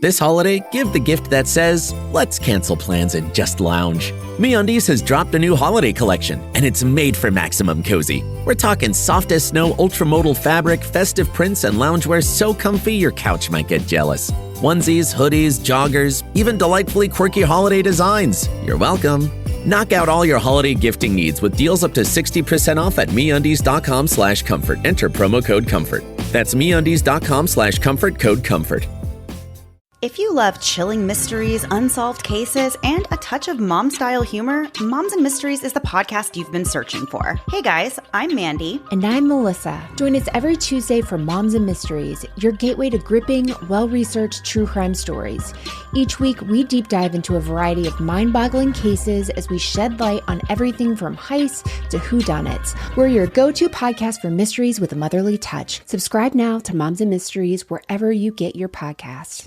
This holiday, give the gift that says, let's cancel plans and just lounge. MeUndies has dropped a new holiday collection, and it's made for maximum cozy. We're talking soft as snow, ultramodal fabric, festive prints, and loungewear so comfy your couch might get jealous. Onesies, hoodies, joggers, even delightfully quirky holiday designs. You're welcome. Knock out all your holiday gifting needs with deals up to 60% off at MeUndies.com/comfort. Enter promo code COMFORT. That's MeUndies.com/comfort, code COMFORT. If you love chilling mysteries, unsolved cases, and a touch of mom-style humor, Moms and Mysteries is the podcast you've been searching for. Hey guys, I'm Mandy. And I'm Melissa. Join us every Tuesday for Moms and Mysteries, your gateway to gripping, well-researched true crime stories. Each week, we deep dive into a variety of mind-boggling cases as we shed light on everything from heists to whodunits. We're your go-to podcast for mysteries with a motherly touch. Subscribe now to Moms and Mysteries wherever you get your podcasts.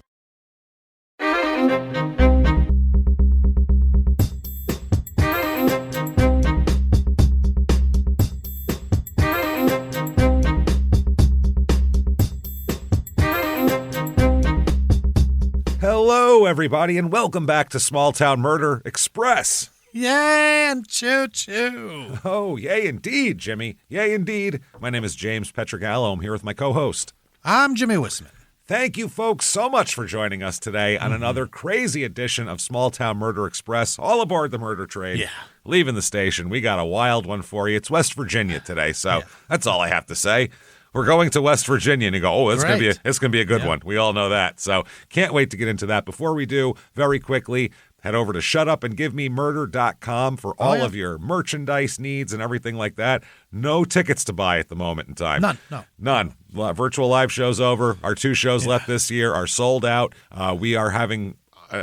Hello, everybody, and welcome back to Small Town Murder Express. Yay and choo-choo. Oh, yay indeed, Jimmy. Yay indeed. My name is James Petrogallo. I'm here with my co-host. I'm Jimmy Wisman. Thank you, folks, so much for joining us today on another crazy edition of Small Town Murder Express. All aboard the murder train. Yeah. Leaving the station. We got a wild one for you. It's West Virginia today, so that's all I have to say. We're going to West Virginia, and you go, oh, it's gonna be a good one. We all know that. So can't wait to get into that. Before we do, very quickly, head over to shutupandgivememurder.com for all of your merchandise needs and everything like that. No tickets to buy at the moment in time. None. Virtual live shows over. Our 2 shows left this year are sold out. We are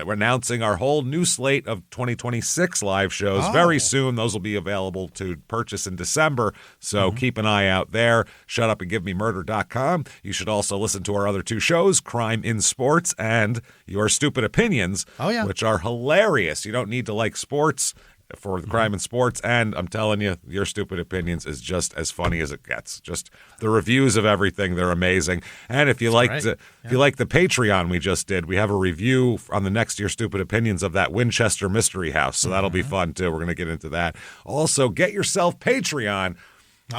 we're announcing our whole new slate of 2026 live shows very soon. Those will be available to purchase in December, so keep an eye out there. Shutupandgivememurder.com. You should also listen to our other 2 shows, Crime in Sports and Your Stupid Opinions, which are hilarious. You don't need to like sports for the Crime in Sports, and I'm telling you, Your Stupid Opinions is just as funny as it gets. Just the reviews of everything, they're amazing. And if you if you like the Patreon we just did, we have a review on the next Your Stupid Opinions of that Winchester Mystery House, so that'll be fun too. We're going to get into that. Also, get yourself Patreon.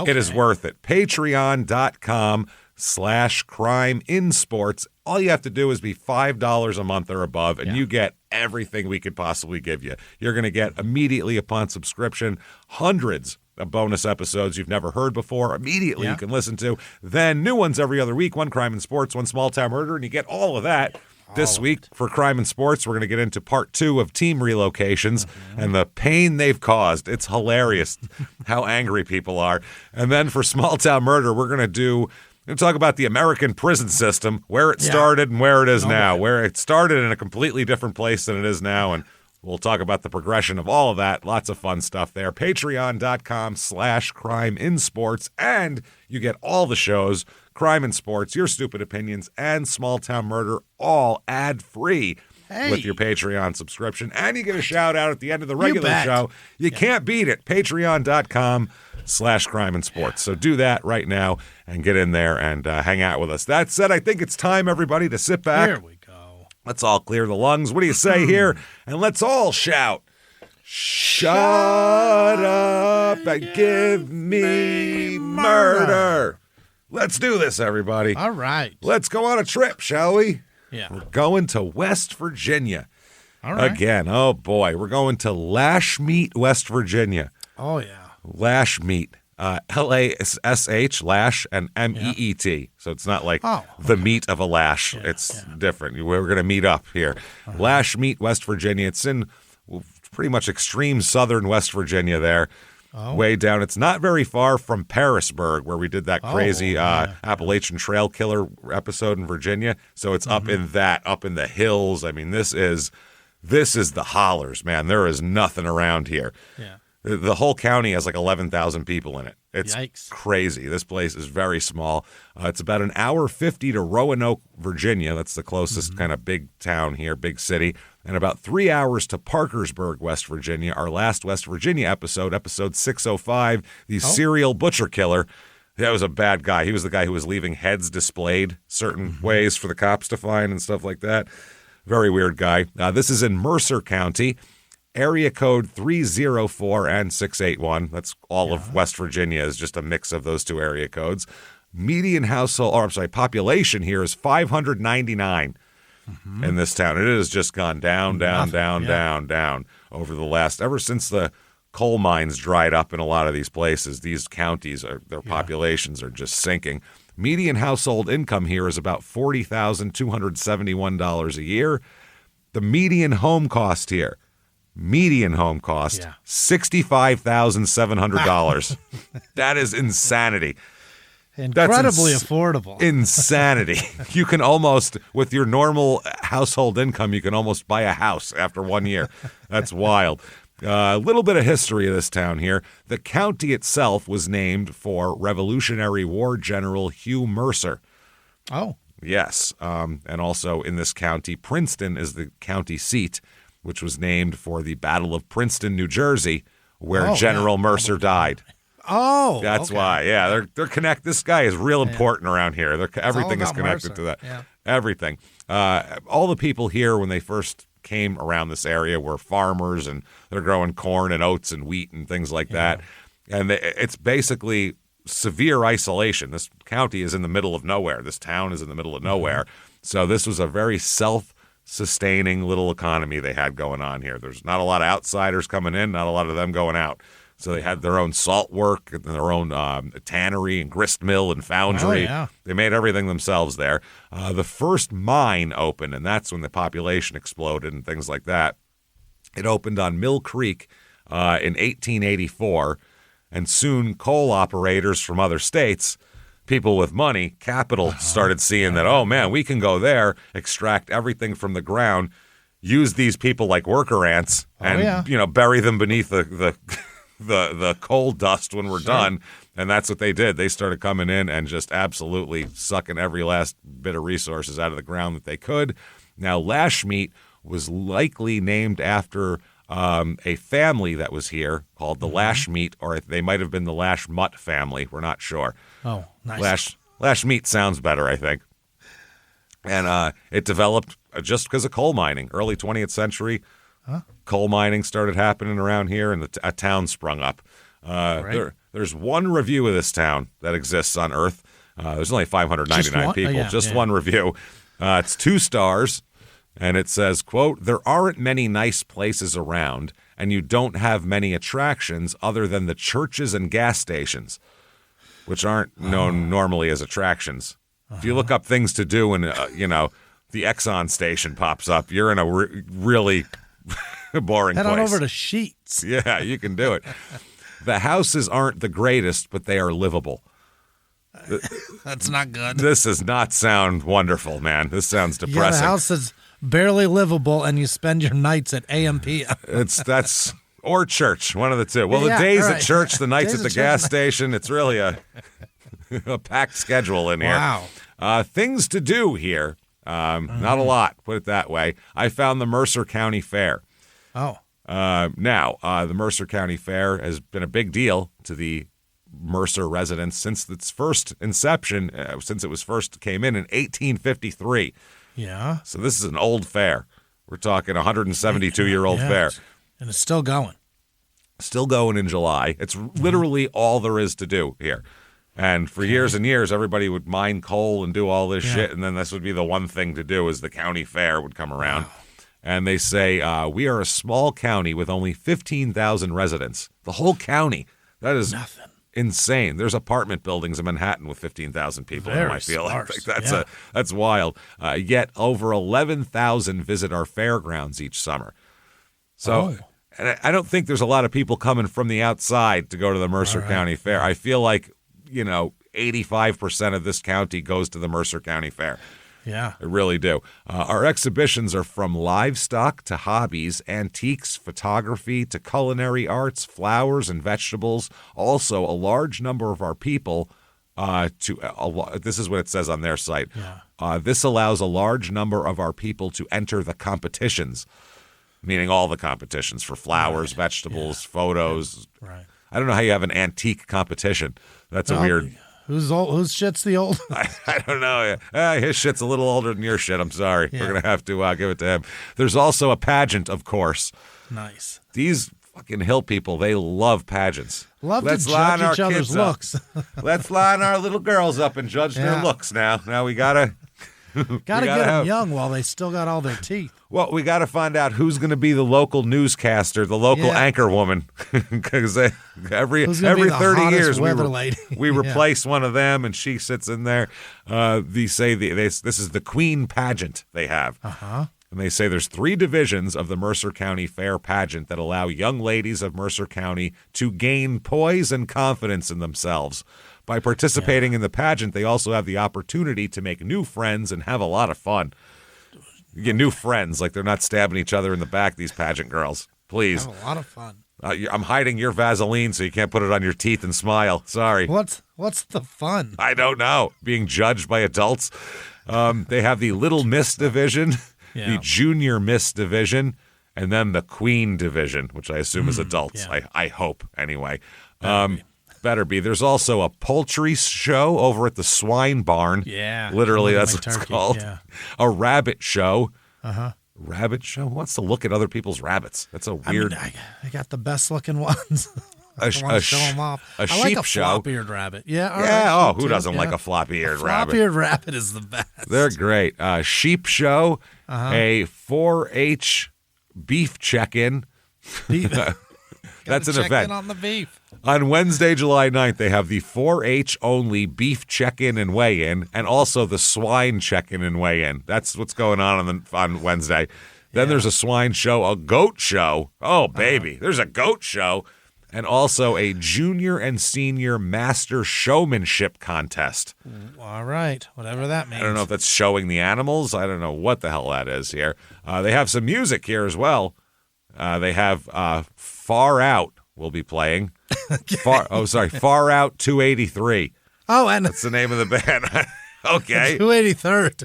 It is worth it. Patreon.com/CrimeInSports. All you have to do is be $5 a month or above, and you get everything we could possibly give you. You're going to get immediately upon subscription hundreds of bonus episodes you've never heard before. Immediately you can listen to. Then new ones every other week, one Crime in Sports, one Small Town Murder, and you get all of that. This week for Crime in Sports, we're going to get into part 2 of team relocations and the pain they've caused. It's hilarious how angry people are. And then for Small Town Murder, we're going to talk about the American prison system, where it started and where it is now, where it started in a completely different place than it is now. And we'll talk about the progression of all of that. Lots of fun stuff there. Patreon.com/CrimeInSports. And you get all the shows, Crime in Sports, Your Stupid Opinions, and Small Town Murder, all ad-free with your Patreon subscription. And you get a shout-out at the end of the regular show. You can't beat it. Patreon.com/CrimeInSports. So do that right now and get in there and hang out with us. That said, I think it's time, everybody, to sit back. Here we go. Let's all clear the lungs. What do you say here? And let's all shout, shut up and give me murder. Let's do this, everybody. All right. Let's go on a trip, shall we? Yeah. We're going to West Virginia. All right. Again. Oh, boy. We're going to Lashmeet, West Virginia. Oh, yeah. Lashmeet. L-A-S-H, Lash, and M-E-E-T. So it's not like the meat of a lash. It's different. We're going to meet up here. Lashmeet, West Virginia. It's in pretty much extreme southern West Virginia there. Way down. It's not very far from Parisburg, where we did that crazy Appalachian Trail Killer episode in Virginia. So it's up in the hills. I mean, this is the hollers, man. There is nothing around here. Yeah. The whole county has like 11,000 people in it. It's Yikes. Crazy. This place is very small. It's about an hour 50 to Roanoke, Virginia. That's the closest kind of big town here, big city. And about 3 hours to Parkersburg, West Virginia. Our last West Virginia episode 605, the serial butcher killer. That was a bad guy. He was the guy who was leaving heads displayed certain ways for the cops to find and stuff like that. Very weird guy. This is in Mercer County, area code 304 and 681. That's all of West Virginia is just a mix of those two area codes. Median population here is 599 in this town. It has just gone down over the last, ever since the coal mines dried up in a lot of these places. These counties, their populations are just sinking. Median household income here is about $40,271 a year. The median home cost here, $65,700. That is insanity. Incredibly affordable. Insanity. You can almost, with your normal household income, you can almost buy a house after 1 year. That's wild. A little bit of history of this town here. The county itself was named for Revolutionary War General Hugh Mercer. Oh. Yes. And also in this county, Princeton is the county seat, which was named for the Battle of Princeton, New Jersey, where General Mercer died. Oh, that's why. Yeah, they're connected. This guy is real important around here. Everything is connected to that. Yeah. Everything. All the people here when they first came around this area were farmers, and they're growing corn and oats and wheat and things like that. And it's basically severe isolation. This county is in the middle of nowhere. This town is in the middle of nowhere. So this was a very self-sustaining little economy they had going on here. There's not a lot of outsiders coming in, not a lot of them going out. So they had their own salt work and their own tannery and grist mill and foundry. Oh, yeah. They made everything themselves there. The first mine opened, and that's when the population exploded and things like that. It opened on Mill Creek in 1884, and soon coal operators from other states, people with money, capital, started seeing that, oh, man, we can go there, extract everything from the ground, use these people like worker ants, and bury them beneath the coal dust when we're done. And that's what they did. They started coming in and just absolutely sucking every last bit of resources out of the ground that they could. Now, Lashmeet was likely named after a family that was here called the Lashmeet, or they might have been the Lashmut family. We're not sure. Oh, nice. Lashmeet sounds better, I think. And it developed just because of coal mining. Early 20th century, coal mining started happening around here, and a town sprung up. There's one review of this town that exists on Earth. There's only 599 people. One review. It's 2 stars, and it says, quote, "There aren't many nice places around, and you don't have many attractions other than the churches and gas stations, which aren't known normally as attractions. If you look up things to do and, the Exxon station pops up, you're in a really boring place. Head on over to Sheets. Yeah, you can do it. The houses aren't the greatest, but they are livable." That's not good. This does not sound wonderful, man. This sounds depressing. Yeah, the house is barely livable, and you spend your nights at AM/PM. That's or church, one of the two. Well, the days at church, the nights at the gas station. It's really a packed schedule in here. Wow. Things to do here. Not a lot, put it that way. I found the Mercer County Fair. Oh. Now, the Mercer County Fair has been a big deal to the Mercer residents since its first inception, since it was first came in 1853. Yeah. So this is an old fair. We're talking 172-year-old fair. And it's still going. Still going in July. It's literally all there is to do here. And for years and years, everybody would mine coal and do all this shit, and then this would be the one thing to do is the county fair would come around. Wow. And they say, we are a small county with only 15,000 residents. The whole county. That is nothing. Insane. There's apartment buildings in Manhattan with 15,000 people. Very I feel sparse. like that's wild. Yet over 11,000 visit our fairgrounds each summer. So and I don't think there's a lot of people coming from the outside to go to the Mercer County Fair. I feel like 85% of this county goes to the Mercer County Fair. Yeah. I really do. Our exhibitions are from livestock to hobbies, antiques, photography to culinary arts, flowers and vegetables. Also, a large number of our people this is what it says on their site. Yeah. This allows a large number of our people to enter the competitions, meaning all the competitions for flowers, vegetables, photos. Right. I don't know how you have an antique competition. That's a weird Who's old? Whose shit's the old? I don't know. His shit's a little older than your shit. I'm sorry. Yeah. We're going to have to give it to him. There's also a pageant, of course. Nice. These fucking hill people, they love pageants. Let's to judge each other's looks. Let's line our little girls up and judge their looks now. Now we got to... Gotta get them young while they still got all their teeth. Well, we got to find out who's going to be the local newscaster, the local anchor woman, because every 30 years we replace one of them, and she sits in there. They say this is the Queen pageant they have. And they say there's 3 divisions of the Mercer County Fair pageant that allow young ladies of Mercer County to gain poise and confidence in themselves. By participating in the pageant, they also have the opportunity to make new friends and have a lot of fun. You get new friends, like they're not stabbing each other in the back, these pageant girls. Please. Have a lot of fun. I'm hiding your Vaseline so you can't put it on your teeth and smile. Sorry. What's the fun? I don't know. Being judged by adults. They have the Little Miss division, the Junior Miss division, and then the Queen division, which I assume is adults. Yeah. I hope, anyway. Better be. There's also a poultry show over at the swine barn. Yeah. Literally, that's what it's called. Yeah. A rabbit show. Rabbit show? Who wants to look at other people's rabbits? That's a weird... I got the best looking ones. I want to show them off. A sheep like a show. flop-eared rabbit. Yeah. Yeah. Who doesn't like a floppy-eared rabbit? Floppy-eared rabbit is the best. They're great. Sheep show. A 4-H beef check-in. That's an event. In on the beef. On Wednesday, July 9th, they have the 4-H only beef check-in and weigh-in, and also the swine check-in and weigh-in. That's what's going on Wednesday. Then there's a swine show, a goat show. Oh, baby. There's a goat show. And also a junior and senior master showmanship contest. All right. Whatever that means. I don't know if that's showing the animals. I don't know what the hell that is here. They have some music here as well. They have Far Out will be playing. Far Out 283. Oh, and that's the name of the band. Okay. 283rd.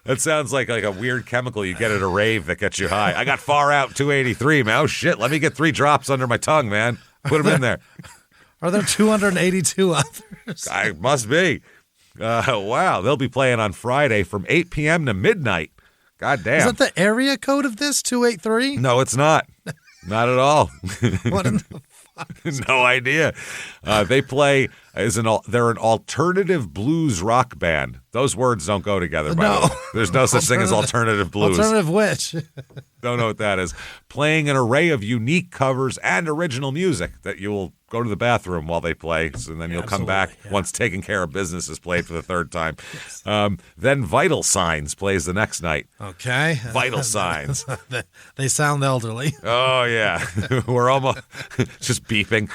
That sounds like a weird chemical you get at a rave that gets you high. I got Far Out 283, man. Oh, shit. Let me get 3 drops under my tongue, man. Put them in there. Are there 282 others? I must be. Wow. They'll be playing on Friday from 8 p.m. to midnight. God damn. Is that the area code of this, 283? No, it's not. Not at all. What in the fuck? No idea. They play they're an alternative blues rock band. Those words don't go together, by the way. There's no such thing as alternative blues. Alternative which? Don't know what that is. Playing an array of unique covers and original music that you will go to the bathroom while they play, and then you'll come back once Taking Care of Business is played for the 3rd time. Yes. Then Vital Signs plays the next night. Okay. Vital Signs. They sound elderly. Oh, yeah. We're almost just beeping.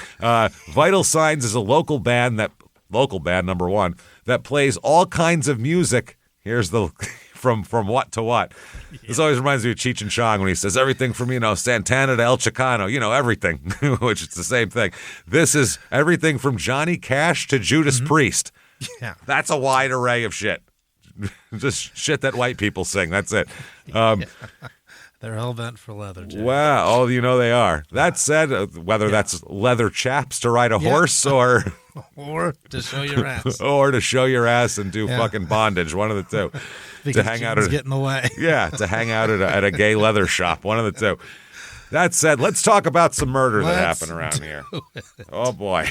Vital Signs is a local band, number 1, that plays all kinds of music. Here's the... From what to what. Yeah. This always reminds me of Cheech and Chong when he says everything from, Santana to El Chicano, everything, which is the same thing. This is everything from Johnny Cash to Judas Priest. Yeah. That's a wide array of shit. Just shit that white people sing. That's it. They're hell-bent for leather, Jack. Wow. Oh, they are. That said, whether that's leather chaps to ride a horse or... Or to show your ass. Or to show your ass and do fucking bondage, one of the two. Because to hang out get in the way. Yeah, to hang out at a gay leather shop, one of the two. That said, let's talk about some murder that happened around here. Oh, boy.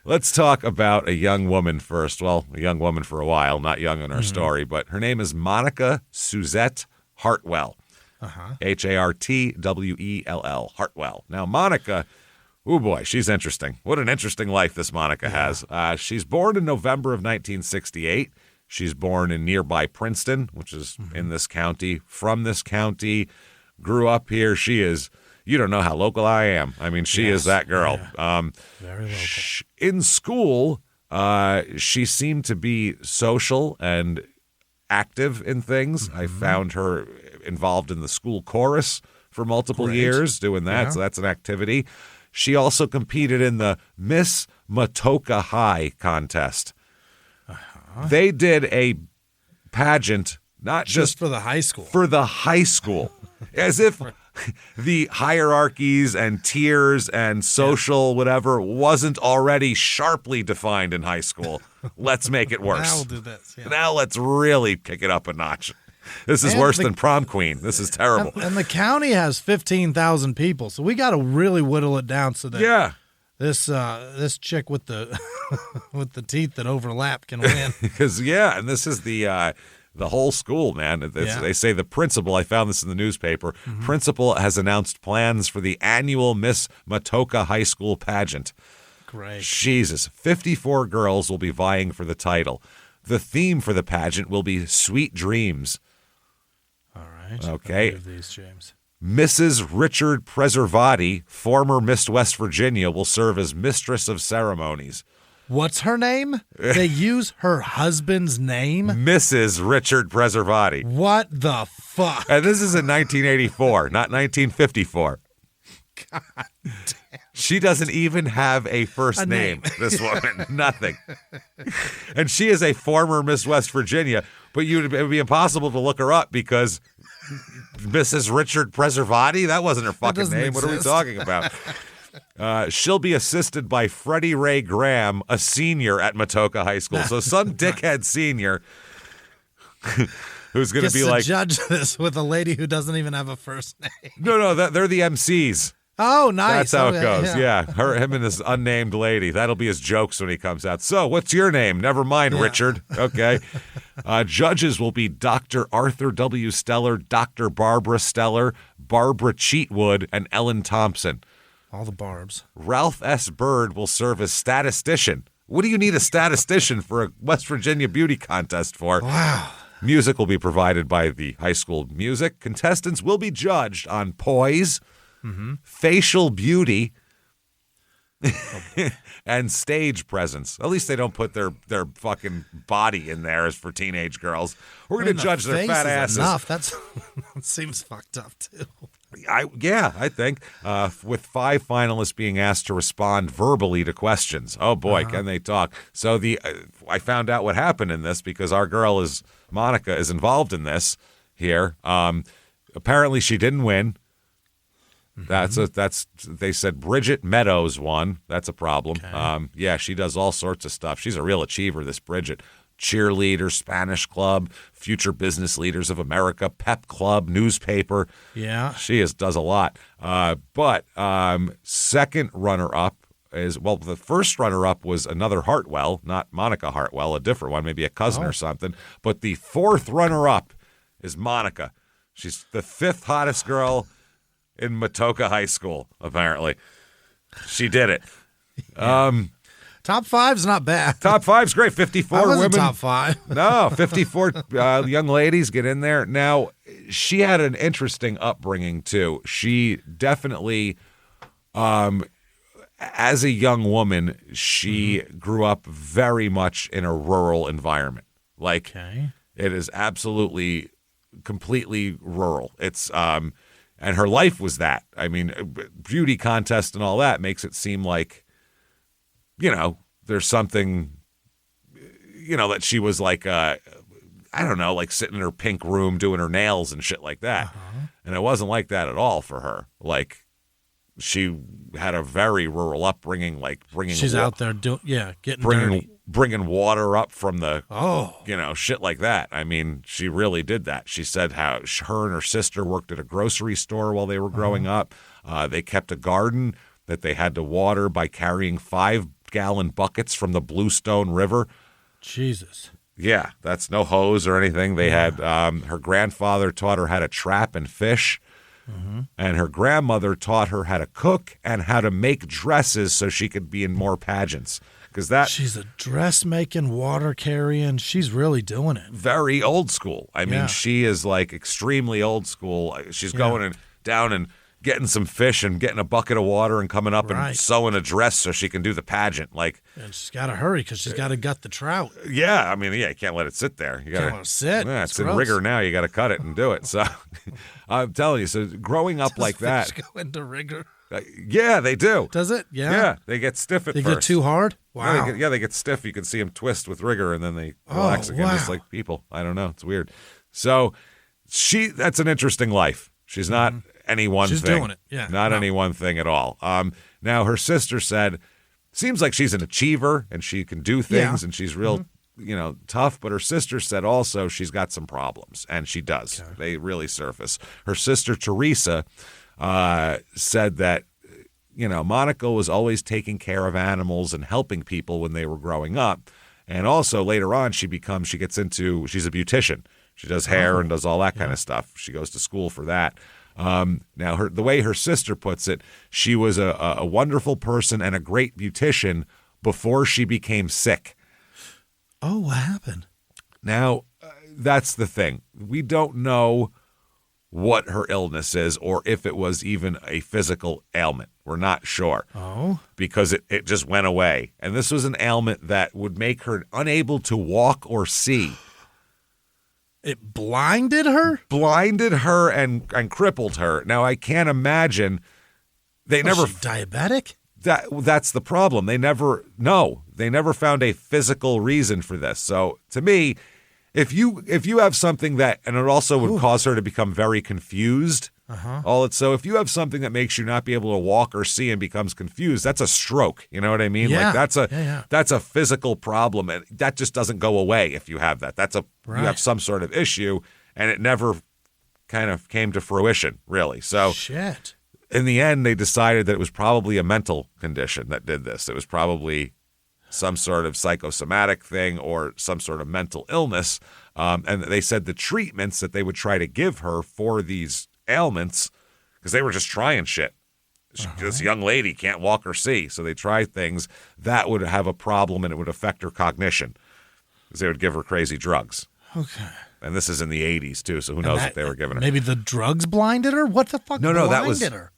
Let's talk about a young woman first. Well, a young woman for a while, not young in our story, but her name is Monica Suzette Hartwell. Hartwell. Hartwell. Now, Monica... Oh, boy, she's interesting. What an interesting life this Monica has. She's born in November of 1968. She's born in nearby Princeton, which is in this county, from this county, grew up here. She is, you don't know how local I am. I mean, she is that girl. Yeah. Very local. In school, she seemed to be social and active in things. I found her involved in the school chorus for multiple years doing that, so that's an activity. She also competed in the Miss Matoka High contest. They did a pageant, not just for the high school. For the high school. As if the hierarchies and tiers and social whatever wasn't already sharply defined in high school. Let's make it worse. Now we'll do this. Yeah. Now let's really kick it up a notch. This is worse than prom queen. This is terrible. And the county has 15,000 people, so we got to really whittle it down so that this chick with the with the teeth that overlap can win. Because and this is the whole school, man. They say the principal, I found this in the newspaper, principal has announced plans for the annual Miss Matoka High School pageant. Great. Jesus. 54 girls will be vying for the title. The theme for the pageant will be Sweet Dreams. All right. Okay. These, James. Mrs. Richard Preservati, former Miss West Virginia, will serve as mistress of ceremonies. What's her name? They use her husband's name? Mrs. Richard Preservati. What the fuck? And this is in 1984, not 1954. God damn. She doesn't even have a first name, this woman. Nothing. And she is a former Miss West Virginia, but it would be impossible to look her up because Mrs. Richard Preservati, that wasn't her fucking name. What are we talking about? She'll be assisted by Freddie Ray Graham, a senior at Matoka High School. So some dickhead senior who's going to be like... judge this with a lady who doesn't even have a first name. No, they're the MCs. Oh, nice. That's how it goes. Yeah. Him and this unnamed lady. That'll be his jokes when he comes out. So, what's your name? Never mind, Richard. Okay. Judges will be Dr. Arthur W. Steller, Dr. Barbara Steller, Barbara Cheatwood, and Ellen Thompson. All the barbs. Ralph S. Bird will serve as statistician. What do you need a statistician for a West Virginia beauty contest for? Wow. Music will be provided by the high school music. Contestants will be judged on poise, facial beauty, and stage presence. At least they don't put their fucking body in there as for teenage girls. We're going to judge their fat asses. Enough. That seems fucked up, too. I think. With 5 finalists being asked to respond verbally to questions. Oh, boy, can they talk. So I found out what happened in this because our girl Monica is involved in this here. Apparently she didn't win. They said Bridget Meadows won. That's a problem. Okay. She does all sorts of stuff. She's a real achiever, this Bridget. Cheerleader, Spanish Club, Future Business Leaders of America, Pep Club, newspaper. Yeah. She does a lot. But second runner-up the first runner-up was another Hartwell, not Monica Hartwell, a different one, maybe a cousin or something. But the fourth runner-up is Monica. She's the 5th hottest girl in Matoka High School, apparently. She did it. Yeah. Top 5's not bad. Top 5's great. 54 women. Top 5. No, 54 young ladies get in there. Now, she had an interesting upbringing, too. She definitely, as a young woman, she grew up very much in a rural environment. Like, it is absolutely, completely rural. It's, and her life was that. I mean, beauty contest and all that makes it seem like, there's something, that she was like, I don't know, like sitting in her pink room doing her nails and shit like that. And it wasn't like that at all for her. Like, she had a very rural upbringing, like bringing. She's out there getting dirty. Bringing water up from the, shit like that. I mean, she really did that. She said how her and her sister worked at a grocery store while they were growing up. They kept a garden that they had to water by carrying 5-gallon buckets from the Bluestone River. Jesus. Yeah, that's no hose or anything. They had her grandfather taught her how to trap and fish. And her grandmother taught her how to cook and how to make dresses so she could be in more pageants. She's a dressmaking, water carrying. She's really doing it. Very old school. I mean, she is like extremely old school. She's going down and getting some fish and getting a bucket of water and coming up and sewing a dress so she can do the pageant. And she's got to hurry because she's got to gut the trout. Yeah, I mean, you can't let it sit there. You can't let it sit. Yeah, it's in rigor now. You got to cut it and do it. So I'm telling you, so growing up like that. Does fish go into rigor? Yeah, they do. Does it? Yeah. Yeah, they get stiff at first. They get too hard? Wow. They get stiff. You can see them twist with rigor, and then they relax again, just like people. I don't know. It's weird. So that's an interesting life. She's not any one She's thing. doing it, yeah. Not any one thing at all. Now, her sister said, seems like she's an achiever and she can do things and she's real, tough. But her sister said also she's got some problems, and she does. Okay. They really surface. Her sister, Teresa, said that, Monica was always taking care of animals and helping people when they were growing up. And also later on, she's a beautician. She does hair and does all that kind of stuff. She goes to school for that. Now, the way her sister puts it, she was a wonderful person and a great beautician before she became sick. Oh, what happened? Now, that's the thing. We don't know what her illness is or if it was even a physical ailment. We're not sure. Oh. Because it just went away. And this was an ailment that would make her unable to walk or see. It blinded her? Blinded her and crippled her. Now, I can't imagine. Was she diabetic? That's the problem. They never found a physical reason for this. So to me, if you have something that, and it also would cause her to become very confused. So if you have something that makes you not be able to walk or see and becomes confused, that's a stroke. You know what I mean? Yeah. Like that's a physical problem, and that just doesn't go away if you have that. You have some sort of issue, and it never kind of came to fruition, really. So shit. In the end, they decided that it was probably a mental condition that did this. It was probably some sort of psychosomatic thing or some sort of mental illness. And they said the treatments that they would try to give her for these ailments, because they were just trying shit. This young lady can't walk or see, so they tried things that would have a problem and it would affect her cognition, because they would give her crazy drugs. Okay. And this is in the 80s, too, so who knows what they were giving her. Maybe the drugs blinded her? What the fuck blinded her?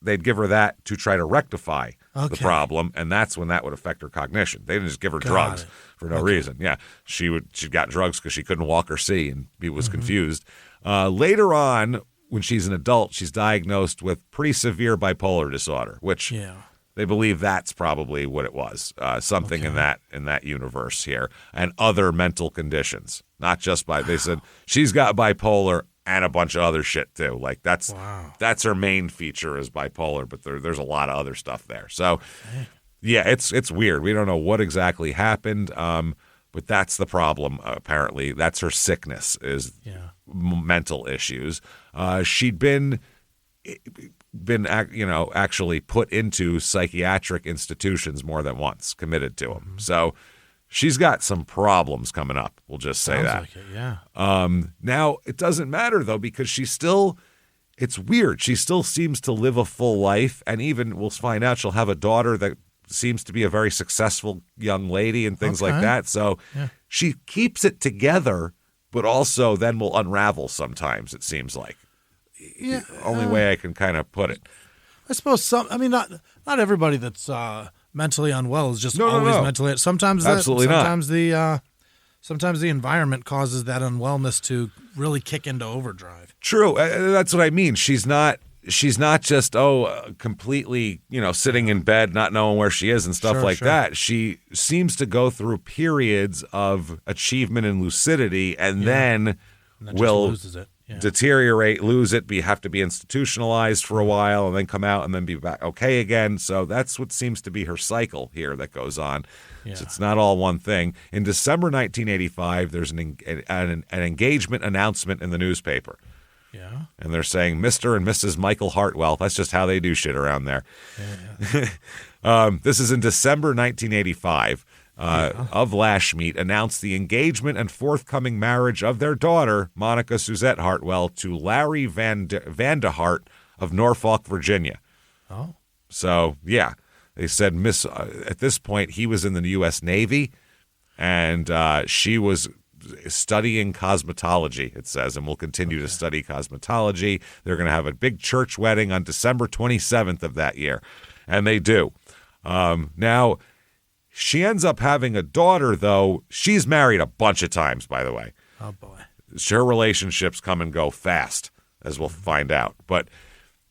They'd give her that to try to rectify the problem, and that's when that would affect her cognition. They didn't just give her drugs for no reason. Yeah, she got drugs because she couldn't walk or see and was confused. Later on, when she's an adult, she's diagnosed with pretty severe bipolar disorder, which they believe that's probably what it was, something in that universe here, and other mental conditions. Not just they said she's got bipolar and a bunch of other shit too. Like that's her main feature is bipolar, but there's a lot of other stuff there. So it's weird. We don't know what exactly happened, but that's the problem. Apparently, that's her sickness is mental issues. She'd been actually put into psychiatric institutions more than once, committed to them. So she's got some problems coming up. We'll just say that. Like it, yeah. Now, it doesn't matter, though, because it's weird. She still seems to live a full life, and even we'll find out she'll have a daughter that seems to be a very successful young lady and things like that. So she keeps it together, but also then will unravel sometimes, it seems like. Yeah, the only way I can kind of put it. I suppose not everybody that's mentally unwell is just always mentally. Sometimes absolutely not. Sometimes the environment causes that unwellness to really kick into overdrive. True, that's what I mean. She's not just completely sitting in bed not knowing where she is and stuff that. She seems to go through periods of achievement and lucidity, and then will loses it. Deteriorate, lose it, have to be institutionalized for a while, and then come out and then be back okay again. So that's what seems to be her cycle here that goes on. Yeah. So it's not all one thing. In December 1985, there's an engagement announcement in the newspaper. Yeah. And they're saying Mr. and Mrs. Michael Hartwell. That's just how they do shit around there. Yeah. This is in December 1985. Of Lashmeet announced the engagement and forthcoming marriage of their daughter, Monica Suzette Hartwell, to Larry Van de Hart of Norfolk, Virginia. Oh. So, they said at this point he was in the U.S. Navy, and she was studying cosmetology, it says, and will continue to study cosmetology. They're going to have a big church wedding on December 27th of that year, and they do. Now, she ends up having a daughter, though. She's married a bunch of times, by the way. Oh, boy. Her relationships come and go fast, as we'll find out. But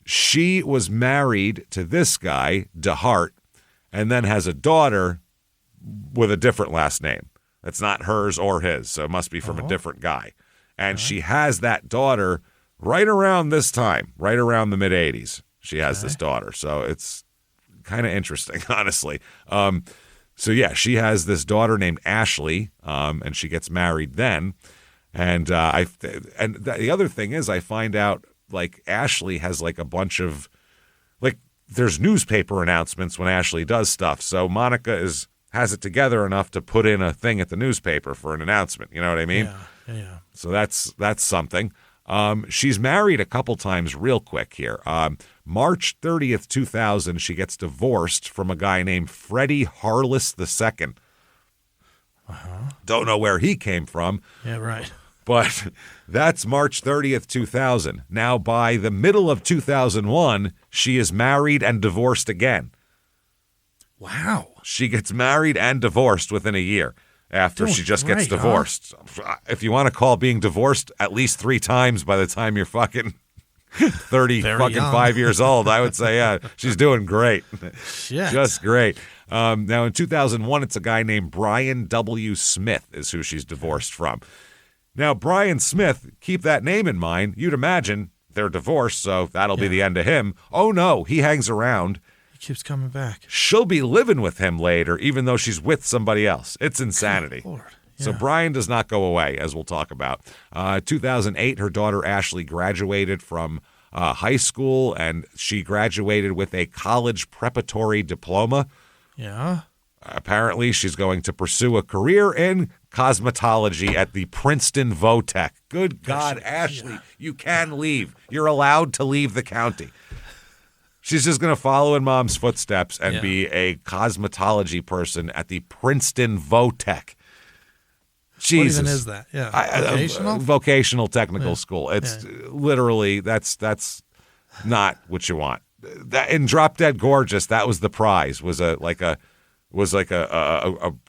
she was married to this guy, DeHart, and then has a daughter with a different last name. That's not hers or his, so it must be from a different guy. And she has that daughter right around this time, right around the mid-'80s, she has this daughter. So it's kind of interesting, honestly. So yeah, she has this daughter named Ashley, and she gets married then. And the other thing is, I find out like Ashley has like a bunch of like there's newspaper announcements when Ashley does stuff. So Monica has it together enough to put in a thing at the newspaper for an announcement. You know what I mean? Yeah. So that's something. She's married a couple times real quick here. March 30th, 2000, she gets divorced from a guy named Freddie Harless II. Don't know where he came from. Yeah, right. But that's March 30th, 2000. Now, by the middle of 2001, she is married and divorced again. Wow. She gets married and divorced within a year after she just gets divorced. Huh? If you want to call being divorced at least 3 times by the time you're fucking 5 years old, I would say, yeah, she's doing great. Shit. Just great. Now, in 2001, it's a guy named Brian W. Smith is who she's divorced from. Now, Brian Smith, keep that name in mind. You'd imagine they're divorced, so that'll be the end of him. Oh, no, he hangs around. He keeps coming back. She'll be living with him later, even though she's with somebody else. It's insanity. Good Lord. Yeah. So Brian does not go away, as we'll talk about. 2008, her daughter Ashley graduated from high school, and she graduated with a college preparatory diploma. Yeah. Apparently, she's going to pursue a career in cosmetology at the Princeton Votech. Good God, Ashley, you can leave. You're allowed to leave the county. She's just going to follow in Mom's footsteps and be a cosmetology person at the Princeton Votech. Jesus. What even is that? Yeah. Vocational? Vocational technical school. It's literally, that's not what you want. That in Drop Dead Gorgeous, that was the prize, was a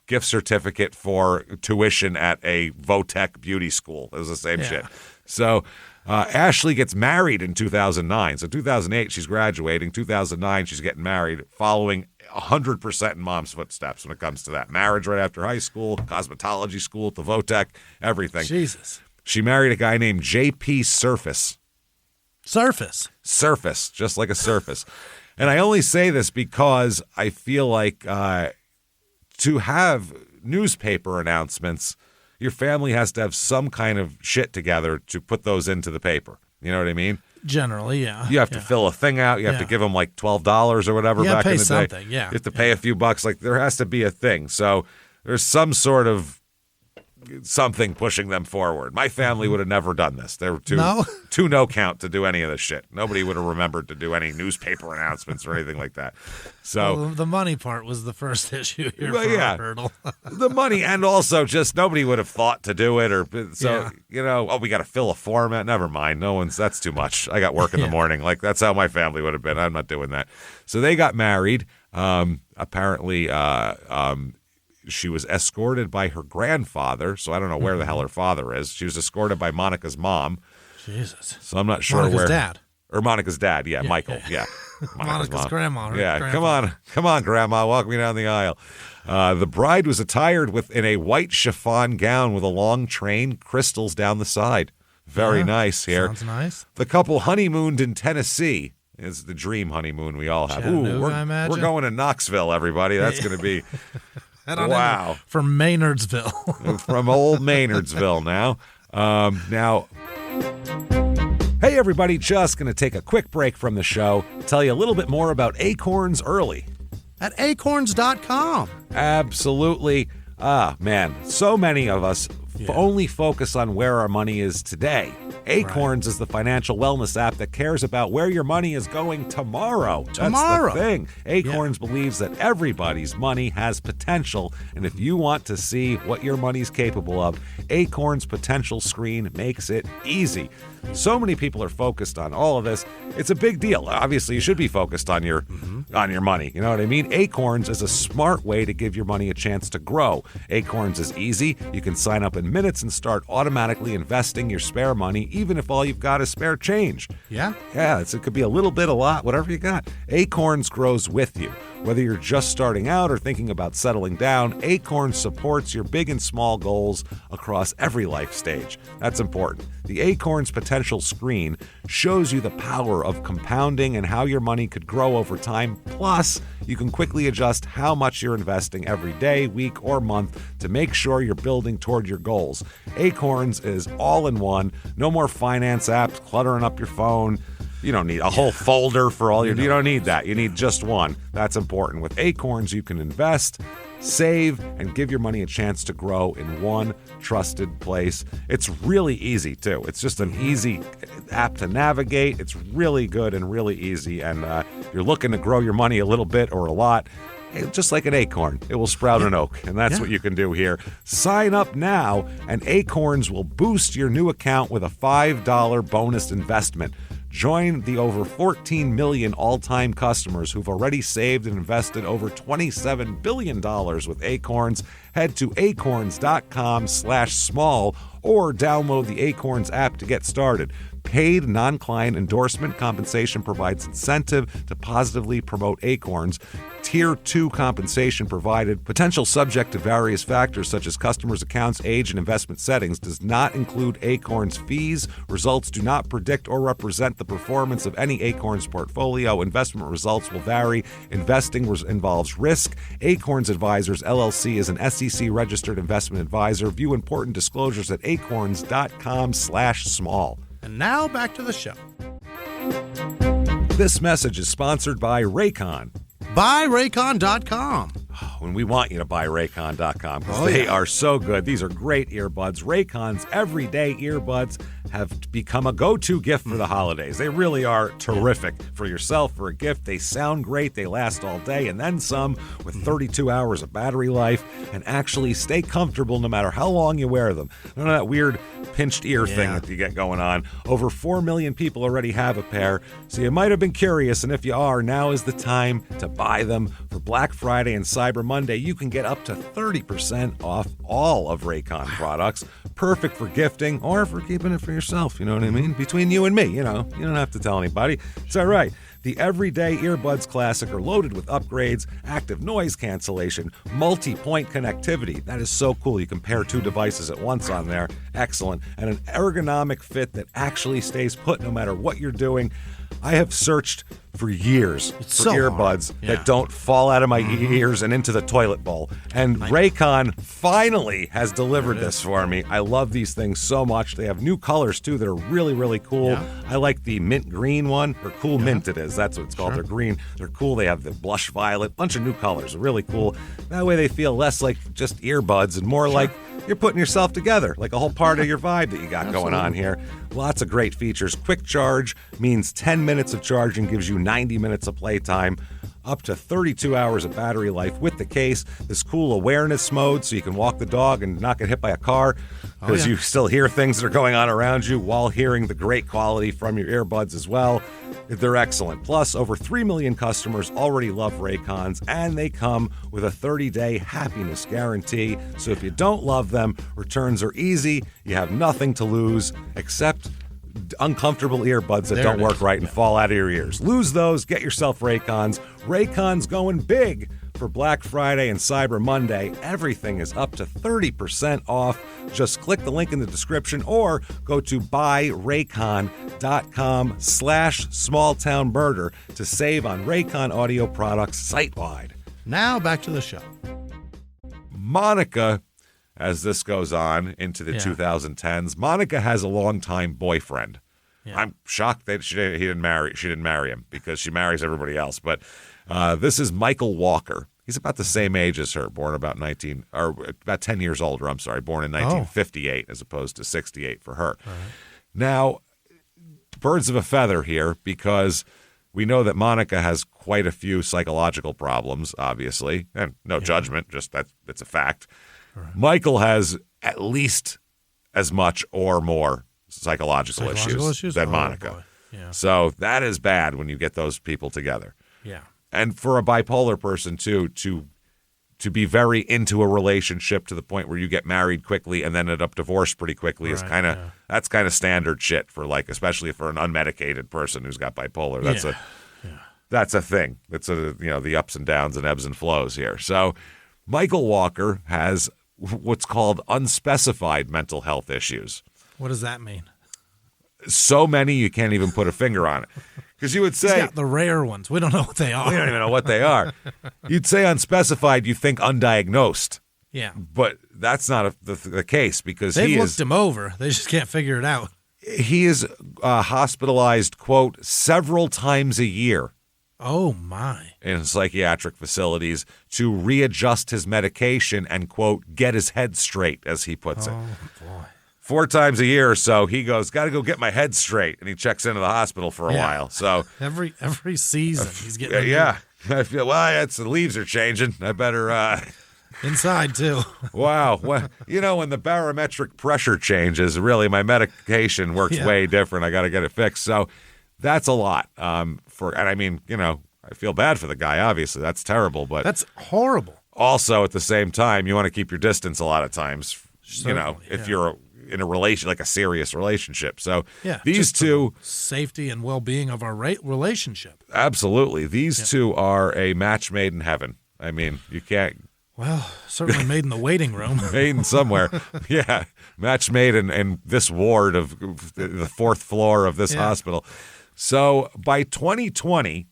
gift certificate for tuition at a Votech beauty school. It was the same shit. So Ashley gets married in 2009. So 2008, she's graduating. 2009, she's getting married, following 100% in Mom's footsteps when it comes to that. Marriage right after high school, cosmetology school at the Votech, everything. Jesus. She married a guy named J.P. Surface, just like a surface. And I only say this because I feel like to have newspaper announcements, your family has to have some kind of shit together to put those into the paper. You know what I mean? Generally, yeah. You have to fill a thing out. You have to give them like $12 or whatever back in the day. Yeah. You have to pay a few bucks. Like there has to be a thing. So there's some sort of something pushing them forward. My family would have never done this. They were too no count to do any of this shit. Nobody would have remembered to do any newspaper announcements or anything like that. So the money part was the first issue here for our hurdle. The money, and also just nobody would have thought to do it, or so we got to fill a form out. Never mind. That's too much. I got work in the morning. Like that's how my family would have been. I'm not doing that. So they got married. Apparently, she was escorted by her grandfather, so I don't know where the hell her father is. She was escorted by Monica's mom. Jesus. So I'm not sure Monica's dad. Or Monica's dad, Michael, Monica's grandma. Come on, Grandma, walk me down the aisle. The bride was attired in a white chiffon gown with a long train, crystals down the side. Very nice here. Sounds nice. The couple honeymooned in Tennessee. It's the dream honeymoon we all have. We're going to Knoxville, everybody. That's going to be... Wow. From Maynardsville. From old Maynardsville now. Hey, everybody. Just going to take a quick break from the show, tell you a little bit more about Acorns Early. At acorns.com. Absolutely. Man, so many of us only focus on where our money is today. Acorns is the financial wellness app that cares about where your money is going tomorrow. That's the thing. Acorns believes that everybody's money has potential, and if you want to see what your money's capable of, Acorns Potential Screen makes it easy. So many people are focused on all of this. It's a big deal. Obviously, you should be focused on your money. You know what I mean? Acorns is a smart way to give your money a chance to grow. Acorns is easy. You can sign up in minutes and start automatically investing your spare money even if all you've got is spare change. Yeah? Yeah, it could be a little bit, a lot, whatever you got. Acorns grows with you. Whether you're just starting out or thinking about settling down, Acorns supports your big and small goals across every life stage. That's important. The Acorns Potential Screen shows you the power of compounding and how your money could grow over time. Plus, you can quickly adjust how much you're investing every day, week, or month to make sure you're building toward your goals. Acorns is all in one. No more finance apps cluttering up your phone. You don't need a whole folder for all your... You don't need that. You need just one. That's important. With Acorns, you can invest, save, and give your money a chance to grow in one trusted place. It's really easy, too. It's just an easy app to navigate. It's really good and really easy. And you're looking to grow your money a little bit or a lot, just like an acorn, it will sprout an oak, and that's what you can do here. Sign up now, and Acorns will boost your new account with a $5 bonus investment. Join the over 14 million all-time customers who've already saved and invested over $27 billion with Acorns. Head to acorns.com/small or download the Acorns app to get started. Paid non-client endorsement compensation provides incentive to positively promote Acorns. Tier 2 compensation provided, potential subject to various factors such as customers' accounts, age, and investment settings, does not include Acorns fees. Results do not predict or represent the performance of any Acorns portfolio. Investment results will vary. Investing involves risk. Acorns Advisors, LLC is an SEC-registered investment advisor. View important disclosures at acorns.com/small. And now back to the show. This message is sponsored by Raycon. BuyRaycon.com. When we want you to buy Raycon.com because they are so good. These are great earbuds. Raycon's everyday earbuds have become a go-to gift for the holidays. They really are terrific for yourself, for a gift. They sound great. They last all day and then some with 32 hours of battery life and actually stay comfortable no matter how long you wear them. None of that weird pinched ear thing that you get going on. Over 4 million people already have a pair, so you might have been curious, and if you are, now is the time to buy them. For Black Friday and Cyber Monday, you can get up to 30% off all of Raycon products. Perfect for gifting or for keeping it for yourself, you know what I mean? Between you and me, you know, you don't have to tell anybody. It's all right. The Everyday Earbuds Classic are loaded with upgrades, active noise cancellation, multi-point connectivity. That is so cool. You can pair two devices at once on there. Excellent. And an ergonomic fit that actually stays put no matter what you're doing. I have searched for years for earbuds that don't fall out of my ears and into the toilet bowl. And Raycon finally has delivered this for me. I love these things so much. They have new colors, too, that are really, really cool. Yeah. I like the mint green one, or cool mint it is. That's what it's called. They're green. They're cool. They have the blush violet. Bunch of new colors. Really cool. That way they feel less like just earbuds and more like you're putting yourself together, like a whole part of your vibe that you got going on here. Lots of great features. Quick charge means 10 minutes of charging gives you 90 minutes of playtime. Up to 32 hours of battery life with the case. This cool awareness mode so you can walk the dog and not get hit by a car because you still hear things that are going on around you while hearing the great quality from your earbuds as well. They're excellent. Plus, over 3 million customers already love Raycons, and they come with a 30-day happiness guarantee. So if you don't love them, returns are easy. You have nothing to lose except uncomfortable earbuds that don't work right and fall out of your ears. Lose those, get yourself Raycons. Raycon's going big for Black Friday and Cyber Monday. Everything is up to 30% off. Just click the link in the description or go to buyraycon.com/smalltownmurder to save on Raycon audio products site-wide. Now back to the show. Monica, as this goes on into the 2010s, Monica has a longtime boyfriend. Yeah. I'm shocked that she didn't marry him because she marries everybody else. But this is Michael Walker. He's about the same age as her, born about 10 years older. I'm sorry, born in 1958 as opposed to 68 for her. Right. Now, birds of a feather here because we know that Monica has quite a few psychological problems, obviously, and no judgment, just it's a fact. Right. Michael has at least as much or more psychological issues than Monica. Yeah. So that is bad when you get those people together. Yeah. And for a bipolar person, too, to to be very into a relationship to the point where you get married quickly and then end up divorced pretty quickly is kind of that's kind of standard shit for like, especially for an unmedicated person who's got bipolar. That's a thing. It's the ups and downs and ebbs and flows here. So Michael Walker has what's called unspecified mental health issues. What does that mean? So many you can't even put a finger on it. Because you would say... He's got the rare ones. We don't know what they are. We don't even know what they are. You'd say unspecified, you think undiagnosed. Yeah. But that's not the case because they've looked him over. They just can't figure it out. He is hospitalized, quote, several times a year. Oh, my. In psychiatric facilities to readjust his medication and, quote, get his head straight, as he puts it. Oh, boy. 4 times a year or so, he goes, got to go get my head straight, and he checks into the hospital for a while. So every season he's getting I feel the leaves are changing. I better inside too. Wow, well, when the barometric pressure changes, really my medication works way different. I got to get it fixed. So that's a lot. And I mean, I feel bad for the guy. Obviously, that's terrible, but that's horrible. Also, at the same time, you want to keep your distance a lot of times. Certainly, if you're in a a serious relationship. So these two, safety and well-being of our relationship. Absolutely. These two are a match made in heaven. I mean, you can't. Well, certainly made in the waiting room. Made in somewhere. Yeah. Match made in this ward of the 4th floor of this hospital. So by 2020,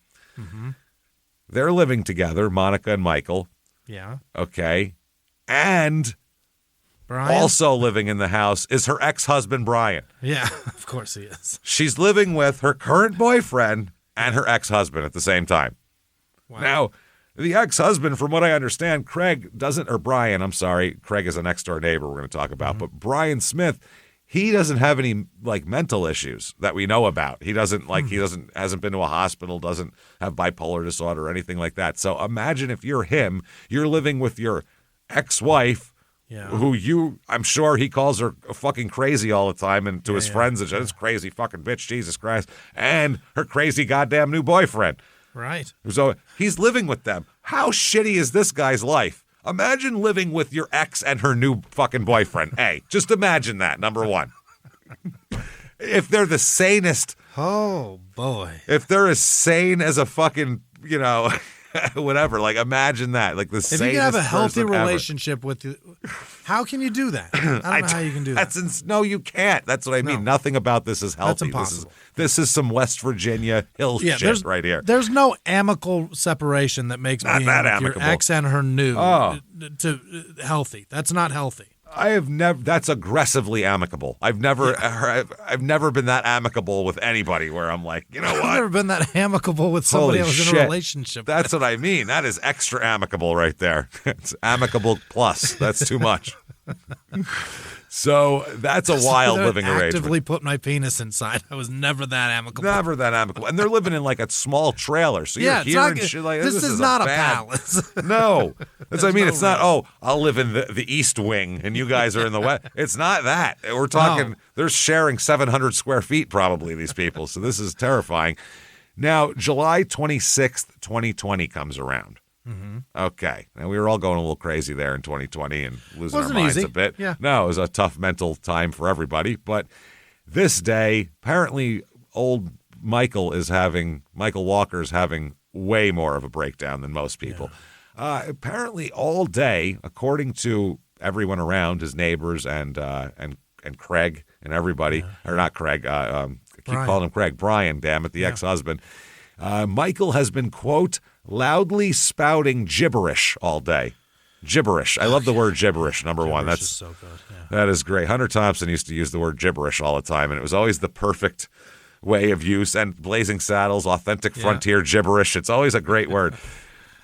they're living together, Monica and Michael. Yeah. Okay. And Brian? Also living in the house is her ex-husband, Brian. Yeah, of course he is. She's living with her current boyfriend and her ex-husband at the same time. Wow. Now, the ex-husband, from what I understand, Craig is a next-door neighbor we're going to talk about, but Brian Smith, he doesn't have any, mental issues that we know about. He doesn't, hasn't been to a hospital, doesn't have bipolar disorder or anything like that. So imagine if you're him, you're living with your ex-wife, who I'm sure he calls her fucking crazy all the time and to his friends and this crazy fucking bitch, Jesus Christ, and her crazy goddamn new boyfriend. Right. So he's living with them. How shitty is this guy's life? Imagine living with your ex and her new fucking boyfriend. Hey, just imagine that, number one. If they're the sanest. Oh, boy. If they're as sane as a fucking, whatever, imagine that, the if you can have a healthy relationship ever. with you, how can you do that? I don't know how you can do that. No, you can't. That's what I mean. Nothing about this is healthy. That's impossible. This is some West Virginia hill shit right here. There's no amicable separation that makes being with your ex and her new to healthy. That's not healthy. I have never. That's aggressively amicable. I've never been that amicable with anybody where I'm like, you know what? I've never been that amicable with somebody I was in a relationship. That's what I mean. That is extra amicable right there. It's amicable plus. That's too much. So that's a wild living arrangement. Actively put my penis inside. I was never that amicable. Never that amicable. And they're living in a small trailer. So you're hearing shit like this. This is not a palace. No. That's what I mean. It's not, I'll live in the East Wing and you guys are in the West. It's not that. We're talking, they're sharing 700 square feet probably, these people. So this is terrifying. Now, July 26th, 2020 comes around. Mm-hmm. Okay. Now, we were all going a little crazy there in 2020 and losing our minds a bit. Yeah. No, it was a tough mental time for everybody. But this day, apparently, old Michael Walker is having way more of a breakdown than most people. Yeah. Apparently, all day, according to everyone around, his neighbors and Craig and everybody, or not Craig, I keep calling him Craig, Brian, damn it, the ex-husband. Michael has been, quote, loudly spouting gibberish all day. Gibberish. I love the word gibberish, number one. That's so good. Yeah. That is great. Hunter Thompson used to use the word gibberish all the time, and it was always the perfect way of use. And Blazing Saddles, authentic frontier gibberish. It's always a great word.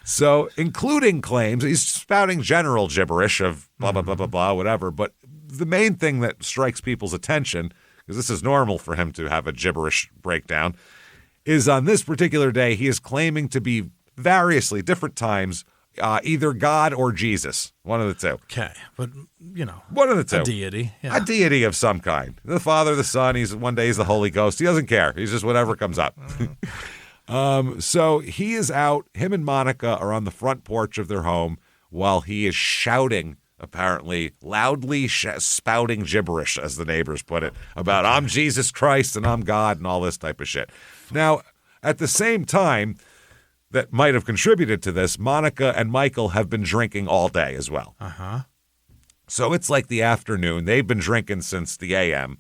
So, including claims, he's spouting general gibberish of blah, blah, blah, blah, blah, whatever. But the main thing that strikes people's attention, because this is normal for him to have a gibberish breakdown, is on this particular day, he is claiming to be variously, different times, either God or Jesus. One of the two. Okay, but, one of the two. A deity. Yeah. A deity of some kind. The Father, the Son, one day he's the Holy Ghost. He doesn't care. He's just whatever comes up. So he is out. Him and Monica are on the front porch of their home while he is shouting, apparently loudly spouting gibberish, as the neighbors put it, about I'm Jesus Christ and I'm God and all this type of shit. Now, at the same time that might have contributed to this, Monica and Michael have been drinking all day as well. Uh-huh. So it's like the afternoon. They've been drinking since the a.m.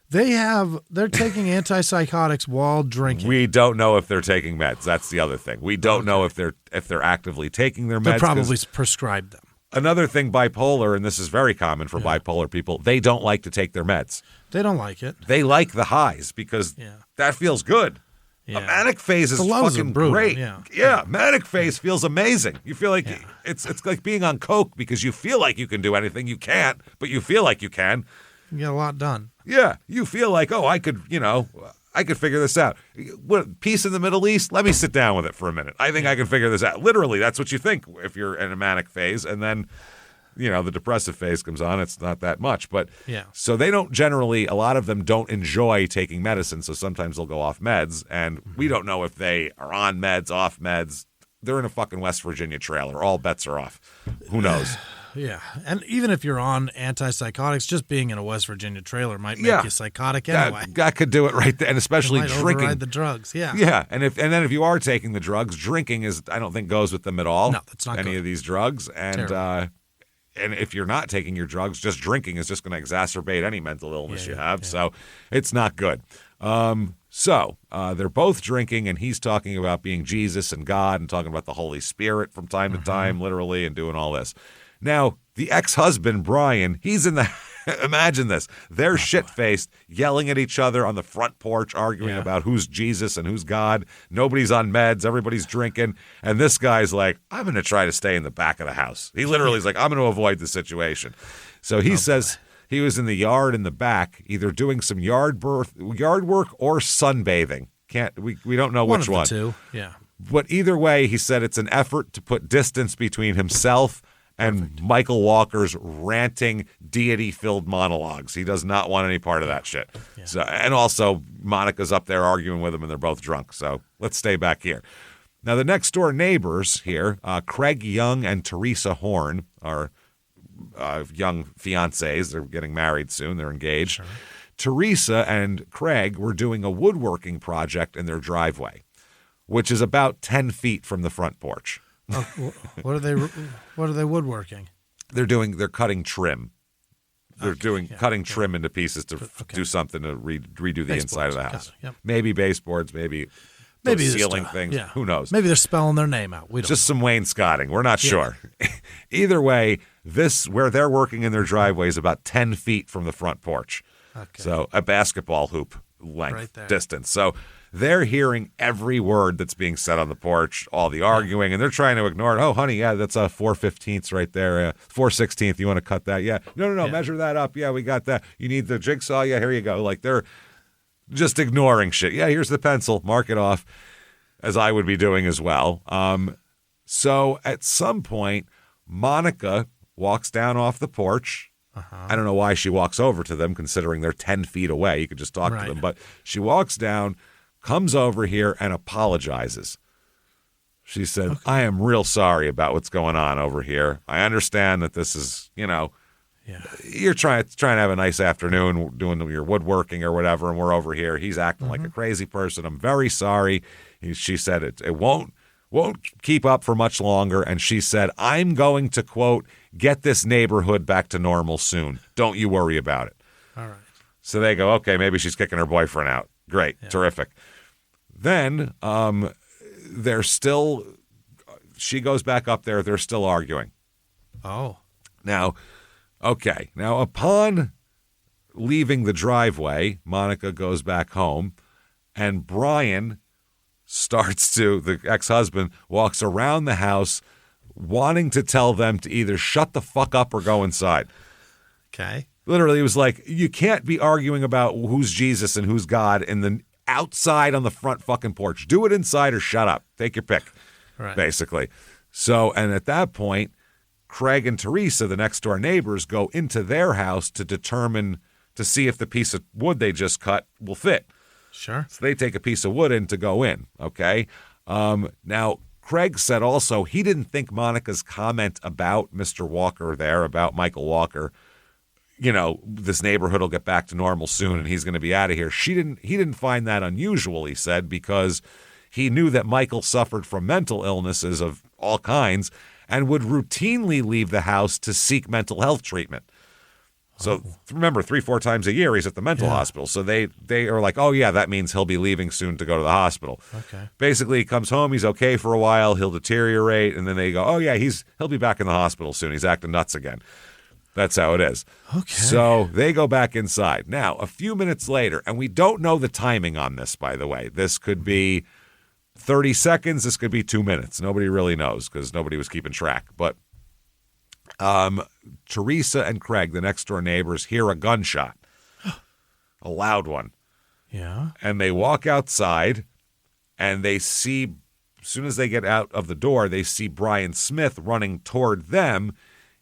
They're taking antipsychotics while drinking. We don't know if they're taking meds. That's the other thing. We don't know if they're actively taking their meds. They're probably prescribed them. Another thing, bipolar, and this is very common for bipolar people, they don't like to take their meds. They don't like it. They like the highs because that feels good. Yeah. A manic phase is fucking great. Yeah, manic phase feels amazing. You feel like it's like being on coke because you feel like you can do anything. You can't, but you feel like you can. You get a lot done. Yeah, you feel like, I could figure this out. What, peace in the Middle East? Let me sit down with it for a minute. I think I can figure this out. Literally, that's what you think if you're in a manic phase, and then the depressive phase comes on. It's not that much, but so they don't generally. A lot of them don't enjoy taking medicine, so sometimes they'll go off meds, and we don't know if they are on meds, off meds. They're in a fucking West Virginia trailer. All bets are off. Who knows? Yeah, and even if you're on antipsychotics, just being in a West Virginia trailer might make you psychotic anyway. That could do it right there, and especially it might drinking. Override the drugs, yeah, and then if you are taking the drugs, drinking I don't think goes with them at all. No, that's not any good. of these drugs, and if you're not taking your drugs, just drinking is just going to exacerbate any mental illness you have. So it's not good. So they're both drinking, and he's talking about being Jesus and God, and talking about the Holy Spirit from time to time, literally, and doing all this. Now, the ex-husband, Brian, he's in the – imagine this. They're shit-faced, yelling at each other on the front porch, arguing about who's Jesus and who's God. Nobody's on meds. Everybody's drinking. And this guy's like, I'm going to try to stay in the back of the house. He literally is like, I'm going to avoid the situation. So he says he was in the yard in the back, either doing some yard work or sunbathing. We don't know which one. One of the two, yeah. But either way, he said it's an effort to put distance between himself and Michael Walker's ranting, deity-filled monologues. He does not want any part of that shit. Yeah. So, and also, Monica's up there arguing with him, and they're both drunk. So let's stay back here. Now, the next-door neighbors here, Craig Young and Teresa Horn, are young fiancés. They're getting married soon. They're engaged. Sure. Teresa and Craig were doing a woodworking project in their driveway, which is about 10 feet from the front porch. What are they woodworking? They're cutting trim. They're cutting trim into pieces to do something to redo the inside of the house. Yep. Maybe baseboards, maybe ceiling things. Yeah. Who knows? Maybe they're spelling their name out. We don't Just know. Some wainscoting. We're not sure. Either way, where they're working in their driveway is about 10 feet from the front porch. Okay. So a basketball hoop length distance. So they're hearing every word that's being said on the porch, all the arguing, and they're trying to ignore it. Oh, honey, that's a 4/15 right there. 4/16. You want to cut that? Yeah. No. Measure that up. Yeah, we got that. You need the jigsaw? Yeah, here you go. Like they're just ignoring shit. Yeah, here's the pencil. Mark it off, as I would be doing as well. So at some point, Monica walks down off the porch. I don't know why she walks over to them, considering they're 10 feet away. You could just talk to them. But she walks down, comes over here, and apologizes. She said, I am real sorry about what's going on over here. I understand that this is, you're trying to have a nice afternoon doing your woodworking or whatever, and we're over here. He's acting like a crazy person. I'm very sorry. She said it won't keep up for much longer. And she said, I'm going to, quote, get this neighborhood back to normal soon. Don't you worry about it. All right. So they go, okay, maybe she's kicking her boyfriend out. Great. Yeah. Terrific. Then she goes back up there. They're still arguing. Oh. Now, upon leaving the driveway, Monica goes back home, and Brian the ex-husband, walks around the house wanting to tell them to either shut the fuck up or go inside. Okay. Literally, it was like, you can't be arguing about who's Jesus and who's God in the outside on the front fucking porch. Do it inside or shut up. Take your pick, basically. So, and at that point, Craig and Teresa, the next door neighbors, go into their house to see if the piece of wood they just cut will fit. Sure. So they take a piece of wood in to go in, okay? Now, Craig said also he didn't think Monica's comment about Mr. Walker there, about Michael Walker, this neighborhood will get back to normal soon and he's going to be out of here. He didn't find that unusual, he said, because he knew that Michael suffered from mental illnesses of all kinds and would routinely leave the house to seek mental health treatment. So remember, 3-4 times a year he's at the mental hospital. So they are like, oh, yeah, that means he'll be leaving soon to go to the hospital. Okay. Basically, he comes home, he's okay for a while, he'll deteriorate, and then they go, oh, yeah, he'll be back in the hospital soon. He's acting nuts again. That's how it is. Okay. So they go back inside. Now, a few minutes later, and we don't know the timing on this, by the way. This could be 30 seconds. This could be 2 minutes. Nobody really knows because nobody was keeping track. But Teresa and Craig, the next-door neighbors, hear a gunshot, a loud one. Yeah. And they walk outside, and they see, as soon as they get out of the door, they see Brian Smith running toward them,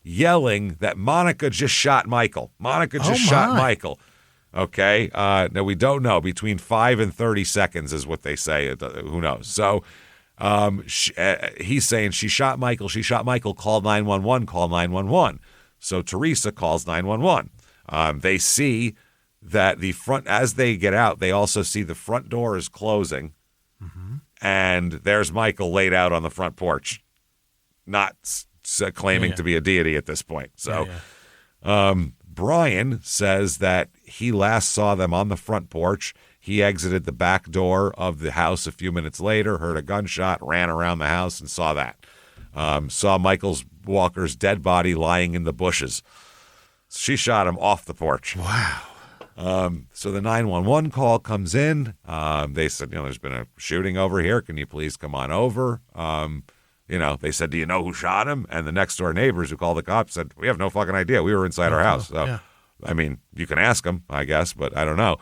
yelling that Monica just shot Michael. Monica just shot Michael. Okay. Now, we don't know. Between 5 and 30 seconds is what they say. Who knows? So he's saying she shot Michael. She shot Michael. Call 911. Call 911. So Teresa calls 911. They see that the front, as they get out, they also see the front door is closing. Mm-hmm. And there's Michael laid out on the front porch, not claiming to be a deity at this point. So Brian says that he last saw them on the front porch. He exited the back door of the house a few minutes later, heard a gunshot, ran around the house and saw that. Saw Michael Walker's dead body lying in the bushes. She shot him off the porch. Wow. So the 911 call comes in. They said, there's been a shooting over here. Can you please come on over? They said, do you know who shot him? And the next door neighbors who called the cops said, we have no fucking idea. We were inside our house. So, I mean, you can ask them, I guess, but I don't know.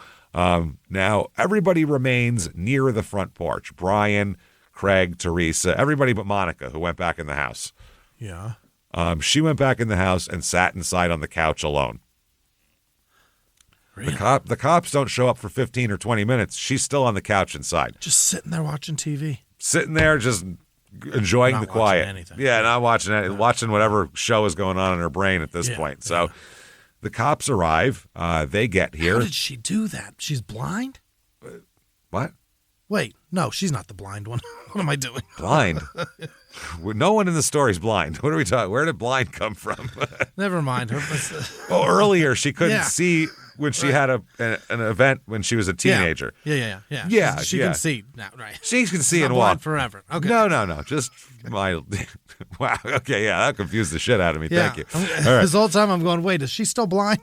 Now, everybody remains near the front porch. Brian, Craig, Teresa, everybody but Monica, who went back in the house. Yeah. She went back in the house and sat inside on the couch alone. Really? The cops don't show up for 15 or 20 minutes. She's still on the couch inside. Just sitting there watching TV. Sitting there, just enjoying not the quiet. Anything. Yeah, not watching it. Watching whatever show is going on in her brain at this point. So the cops arrive. They get here. How did she do that? She's blind? What? Wait, no, she's not the blind one. What am I doing? Blind? No one in the story is blind. What are we talking? Where did blind come from? Never mind. Well, earlier she couldn't see when she had an event when she was a teenager. Yeah. She can see now, right? She can see and blind walk forever. Okay. No. Just my. Wow. Okay. Yeah, that confused the shit out of me. Yeah. Thank you. All right. This whole time I'm going, wait, is she still blind?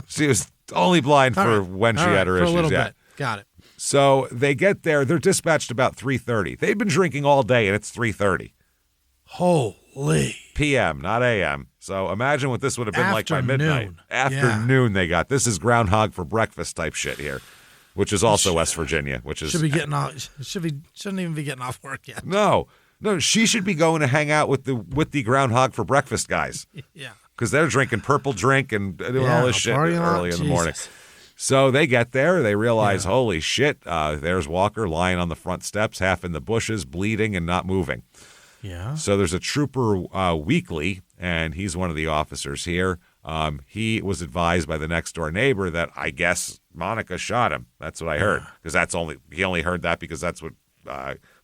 She was only blind for when she had her for issues. A little bit. Got it. So they get there. They're dispatched about 3:30. They've been drinking all day, and it's 3:30. Holy. PM, not AM. So imagine what this would have been like by midnight. Afternoon they got. This is groundhog for breakfast type shit here, which is also West Virginia, which is shouldn't even be getting off work yet. No, she should be going to hang out with the groundhog for breakfast guys. Yeah. Because they're drinking purple drink and doing all this shit early in the morning. So they get there. They realize, holy shit, there's Walker lying on the front steps, half in the bushes, bleeding and not moving. Yeah. So there's a trooper, Weekly, and he's one of the officers here. He was advised by the next door neighbor that I guess Monica shot him. That's what I heard. Because he only heard that because that's what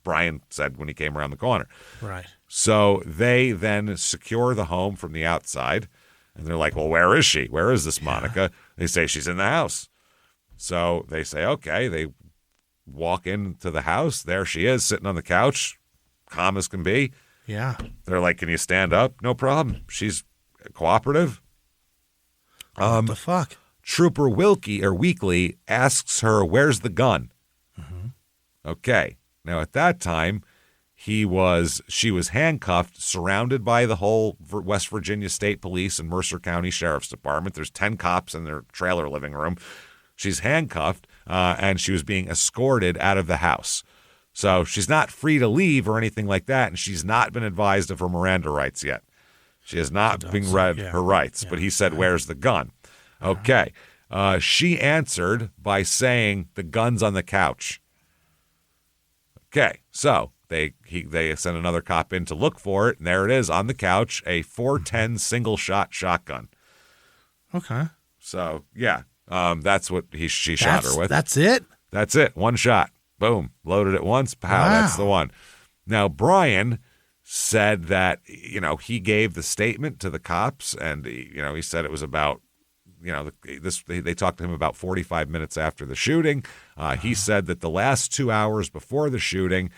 Brian said when he came around the corner. Right. So they then secure the home from the outside. And they're like, well, where is she? Where is this Monica? They say she's in the house. So they say, okay. They walk into the house. There she is, sitting on the couch, calm as can be. Yeah. They're like, can you stand up? No problem. She's cooperative. What the fuck? Trooper Weekly asks her, where's the gun? Mm-hmm. Okay. Now, at that time, she was handcuffed, surrounded by the whole West Virginia State Police and Mercer County Sheriff's Department. There's 10 cops in their trailer living room. She's handcuffed, and she was being escorted out of the house. So she's not free to leave or anything like that, and she's not been advised of her Miranda rights yet. She has not been read her rights, but he said, where's the gun? Okay. She answered by saying, the gun's on the couch. Okay, so they sent another cop in to look for it, and there it is on the couch, a .410 single-shot shotgun. Okay. So, yeah, that's what she shot her with. That's it? That's it. One shot. Boom. Loaded it once. Pow. Wow. That's the one. Now, Brian said that, he gave the statement to the cops, and, he said it was about, they talked to him about 45 minutes after the shooting. He said that the last 2 hours before the shooting,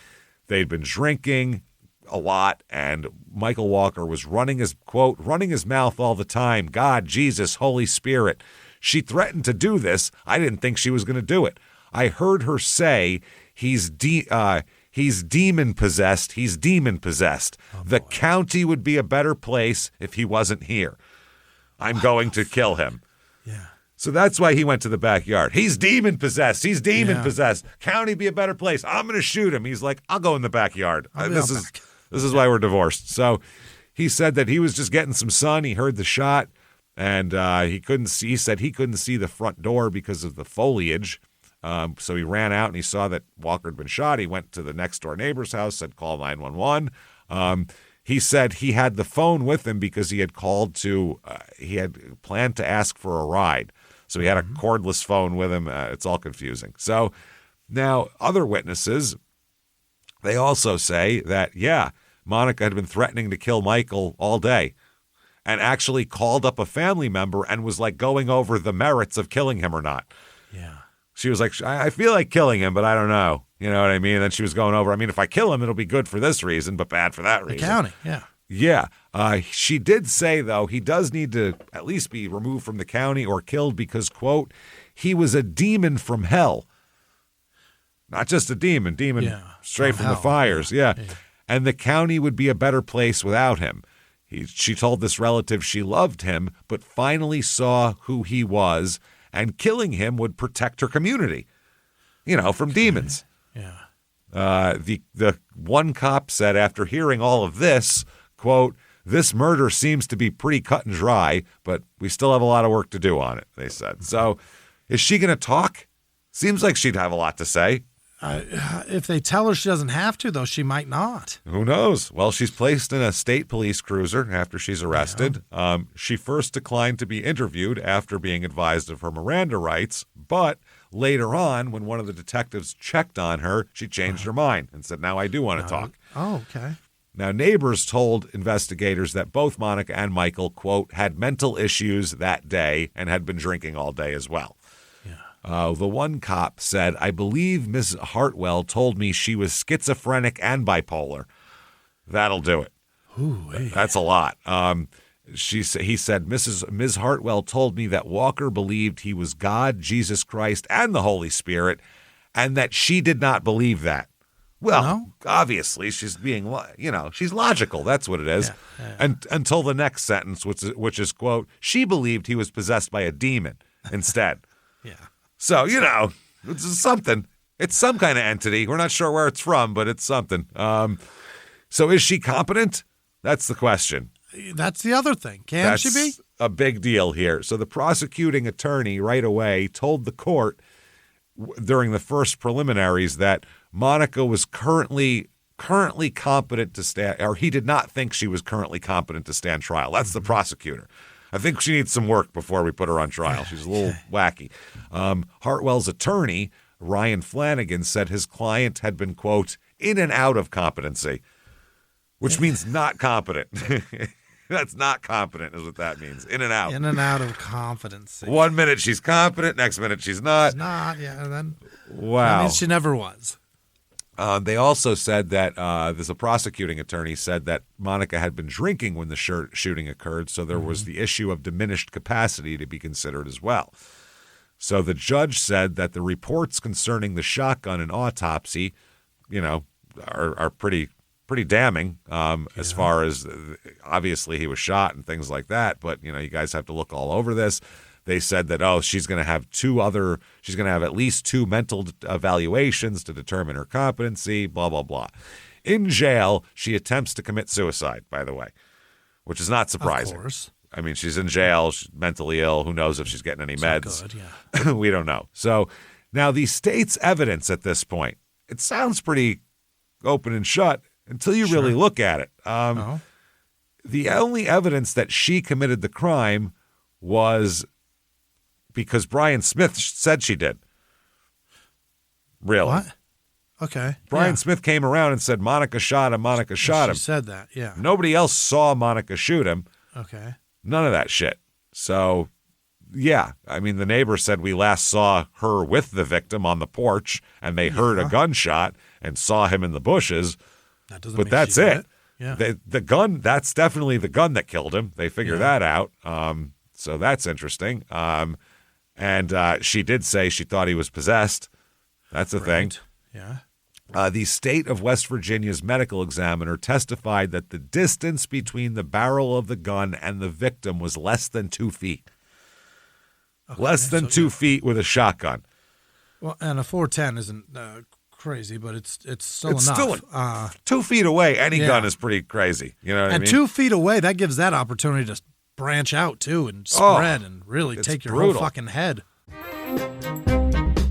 they'd been drinking a lot, and Michael Walker was running his mouth all the time. God, Jesus, Holy Spirit. She threatened to do this. I didn't think she was going to do it. I heard her say he's demon possessed. He's demon possessed. The county would be a better place if he wasn't here. I'm going to kill him. Yeah. So that's why he went to the backyard. He's demon possessed. He's demon possessed. County be a better place. I'm going to shoot him. He's like, I'll go in the backyard. This is why we're divorced. So he said that he was just getting some sun. He heard the shot, and he couldn't see. He said he couldn't see the front door because of the foliage. So he ran out and he saw that Walker had been shot. He went to the next door neighbor's house, said call 911. He said he had the phone with him because he had called he had planned to ask for a ride. So he had a cordless phone with him. It's all confusing. So now other witnesses, they also say that, Monica had been threatening to kill Michael all day and actually called up a family member and was like going over the merits of killing him or not. Yeah. She was like, I feel like killing him, but I don't know. You know what I mean? And then she was going over, if I kill him, it'll be good for this reason, but bad for that reason. The county, yeah. Yeah. She did say, though, he does need to at least be removed from the county or killed because, quote, he was a demon from hell. Not just a demon straight from the fires. Yeah. And the county would be a better place without him. She told this relative she loved him, but finally saw who he was, and killing him would protect her community, from demons. Yeah. The one cop said after hearing all of this, quote, this murder seems to be pretty cut and dry, but we still have a lot of work to do on it, they said. So is she going to talk? Seems like she'd have a lot to say. If they tell her she doesn't have to, though, she might not. Who knows? Well, she's placed in a state police cruiser after she's arrested. Yeah. She first declined to be interviewed after being advised of her Miranda rights, but later on, when one of the detectives checked on her, she changed her mind and said, now I do want to talk. Oh, okay. Now, neighbors told investigators that both Monica and Michael, quote, had mental issues that day and had been drinking all day as well. The one cop said, I believe Ms. Hartwell told me she was schizophrenic and bipolar. That'll do it. Ooh, hey. That's a lot. He said, Ms. Hartwell told me that Walker believed he was God, Jesus Christ, and the Holy Spirit, and that she did not believe that. Well, obviously, she's being, she's logical. That's what it is. Yeah. And until the next sentence, which is, quote, she believed he was possessed by a demon instead. Yeah. So, it's something. It's some kind of entity. We're not sure where it's from, but it's something. So is she competent? That's the question. That's the other thing. Can she be? A big deal here. So the prosecuting attorney right away told the court during the first preliminaries that Monica was currently competent to stand, or he did not think she was currently competent to stand trial. That's the prosecutor. I think she needs some work before we put her on trial. She's a little wacky. Hartwell's attorney, Ryan Flanagan, said his client had been, quote, in and out of competency, which means not competent. That's not competent is what that means. In and out. In and out of competency. 1 minute she's competent, next minute she's not. She's not, yeah. And then, wow. That means she never was. They also said that there's a prosecuting attorney said that Monica had been drinking when the shooting occurred, so there was the issue of diminished capacity to be considered as well. So the judge said that the reports concerning the shotgun and autopsy, are pretty damning as far as obviously he was shot and things like that. But, you guys have to look all over this. They said that, she's going to have at least 2 mental evaluations to determine her competency, blah, blah, blah. In jail, she attempts to commit suicide, by the way, which is not surprising. Of course. I mean, she's in jail, she's mentally ill. Who knows if she's getting any meds? Good, yeah. We don't know. So now the state's evidence at this point, it sounds pretty open and shut until you really look at it. The only evidence that she committed the crime was because Brian Smith said she did. Really? What? Okay. Brian Smith came around and said Monica shot him, Monica shot him. She said that, yeah. Nobody else saw Monica shoot him. Okay. None of that shit. So, yeah. I mean, the neighbor said we last saw her with the victim on the porch, and they heard a gunshot and saw him in the bushes. That doesn't but mean that's she did it. Yeah. The gun, that's definitely the gun that killed him. They figure that out. So that's interesting. And she did say she thought he was possessed. That's a thing. Yeah. The state of West Virginia's medical examiner testified that the distance between the barrel of the gun and the victim was less than 2 feet. Okay, less than 2 feet with a shotgun. Well, and a 410 isn't crazy, but it's still enough. Still 2 feet away, any gun is pretty crazy. You know what I mean? And 2 feet away, that gives that opportunity to branch out, too, and spread and really take your whole fucking head.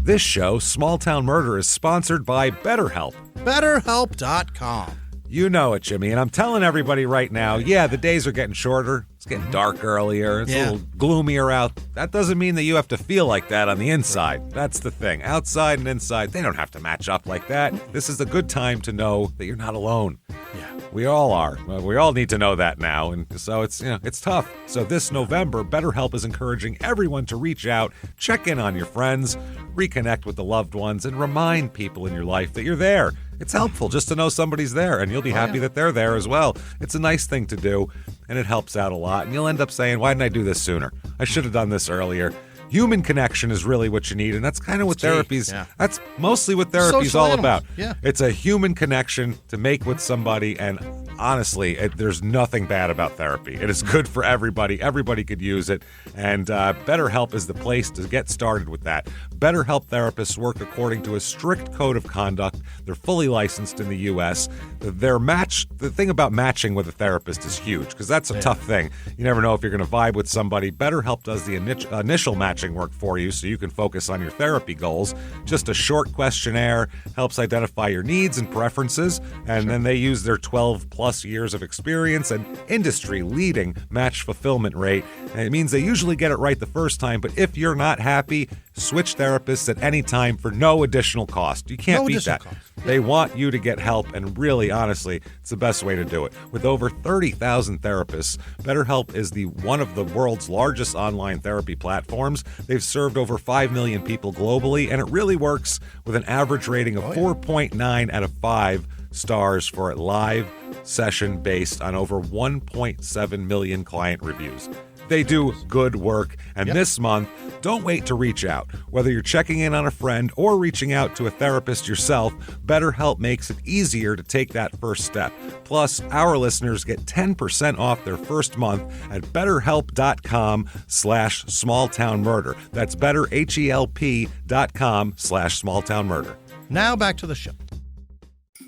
This show, Small Town Murder, is sponsored by BetterHelp. BetterHelp.com. You know it, Jimmy, and I'm telling everybody right now, the days are getting shorter. It's getting dark earlier. It's a little gloomier out. That doesn't mean that you have to feel like that on the inside. That's the thing. Outside and inside, they don't have to match up like that. This is a good time to know that you're not alone. Yeah. We all are. We all need to know that now, and so it's tough. So this November, BetterHelp is encouraging everyone to reach out, check in on your friends, reconnect with the loved ones, and remind people in your life that you're there. It's helpful just to know somebody's there, and you'll be happy that they're there as well. It's a nice thing to do, and it helps out a lot, and you'll end up saying, why didn't I do this sooner? I should have done this earlier. Human connection is really what you need, and that's kind of what therapy's. Yeah. That's mostly what therapy's all about. Yeah. It's a human connection to make with somebody, and honestly, there's nothing bad about therapy. It is good for everybody. Everybody could use it, and BetterHelp is the place to get started with that. BetterHelp therapists work according to a strict code of conduct. They're fully licensed in the U.S. The thing about matching with a therapist is huge, because that's a tough thing. You never know if you're going to vibe with somebody. BetterHelp does the initial matching work for you so you can focus on your therapy goals. Just a short questionnaire helps identify your needs and preferences, and then they use their 12 plus years of experience and industry-leading match fulfillment rate. And it means they usually get it right the first time, but if you're not happy, switch therapists at any time for no additional cost. You can't beat that. They want you to get help, and really, honestly, it's the best way to do it. With over 30,000 therapists, BetterHelp is one of the world's largest online therapy platforms. They've served over 5 million people globally, and it really works with an average rating of 4.9 out of 5 stars for a live session based on over 1.7 million client reviews. They do good work, and this month, don't wait to reach out. Whether you're checking in on a friend or reaching out to a therapist yourself, BetterHelp makes it easier to take that first step. Plus, our listeners get 10% off their first month at BetterHelp.com/smalltownmurder. That's BetterHelp.com/smalltownmurder. Now back to the show.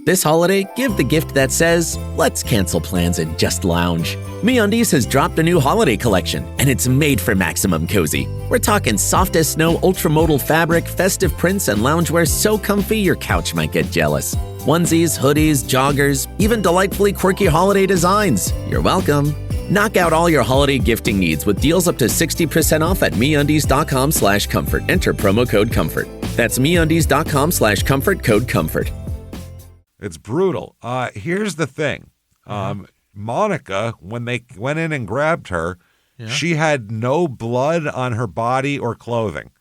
This holiday, give the gift that says, let's cancel plans and just lounge. MeUndies has dropped a new holiday collection, and it's made for maximum cozy. We're talking soft as snow ultramodal fabric, festive prints, and loungewear so comfy your couch might get jealous. Onesies, hoodies, joggers, even delightfully quirky holiday designs. You're welcome. Knock out all your holiday gifting needs with deals up to 60% off at MeUndies.com/comfort. Enter promo code COMFORT. That's MeUndies.com/comfort, code COMFORT. It's brutal. Here's the thing. Monica, when they went in and grabbed her, she had no blood on her body or clothing.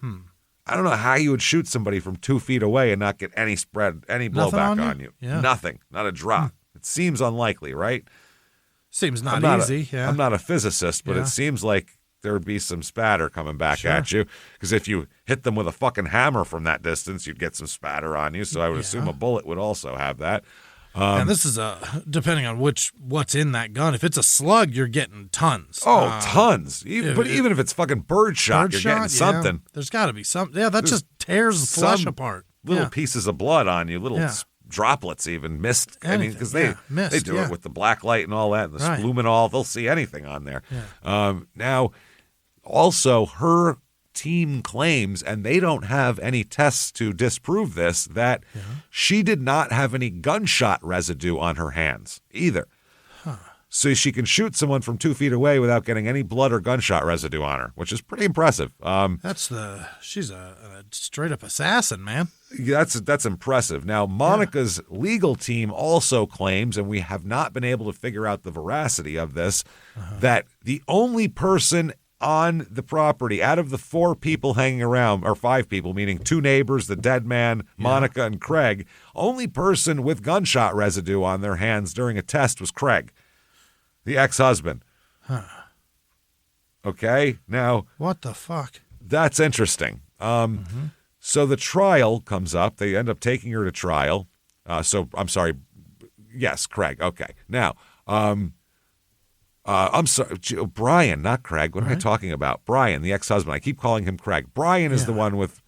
I don't know how you would shoot somebody from 2 feet away and not get any blowback on you. Yeah. Nothing. Not a drop. It seems unlikely, right? Seems not easy. I'm not a physicist, but it seems like there would be some spatter coming back at you. Because if you hit them with a fucking hammer from that distance, you'd get some spatter on you. So I would assume a bullet would also have that. And this is depending on what's in that gun. If it's a slug, you're getting tons. Tons. Even if it's fucking birdshot, you're getting something. There's got to be something. Yeah, that just tears the flesh apart. Little pieces of blood on you, little droplets even, mist. I mean, because they do it with the black light and all that, and the luminol. They'll see anything on there. Yeah. Now, also, her team claims, and they don't have any tests to disprove this, that she did not have any gunshot residue on her hands either. So she can shoot someone from 2 feet away without getting any blood or gunshot residue on her, which is pretty impressive. She's a straight up assassin, man. That's impressive. Now, Monica's legal team also claims, and we have not been able to figure out the veracity of this, that the only person on the property out of the 4 people hanging around, or 5 people, meaning 2 neighbors, the dead man, Monica, and Craig, only person with gunshot residue on their hands during a test was Craig, the ex-husband. Okay, now... What the fuck? That's interesting. So the trial comes up. They end up taking her to trial. I'm sorry. Yes, Craig. Okay. Now, I'm sorry. Brian, not Craig. What am I talking about? Brian, the ex-husband. I keep calling him Craig. Brian is the one with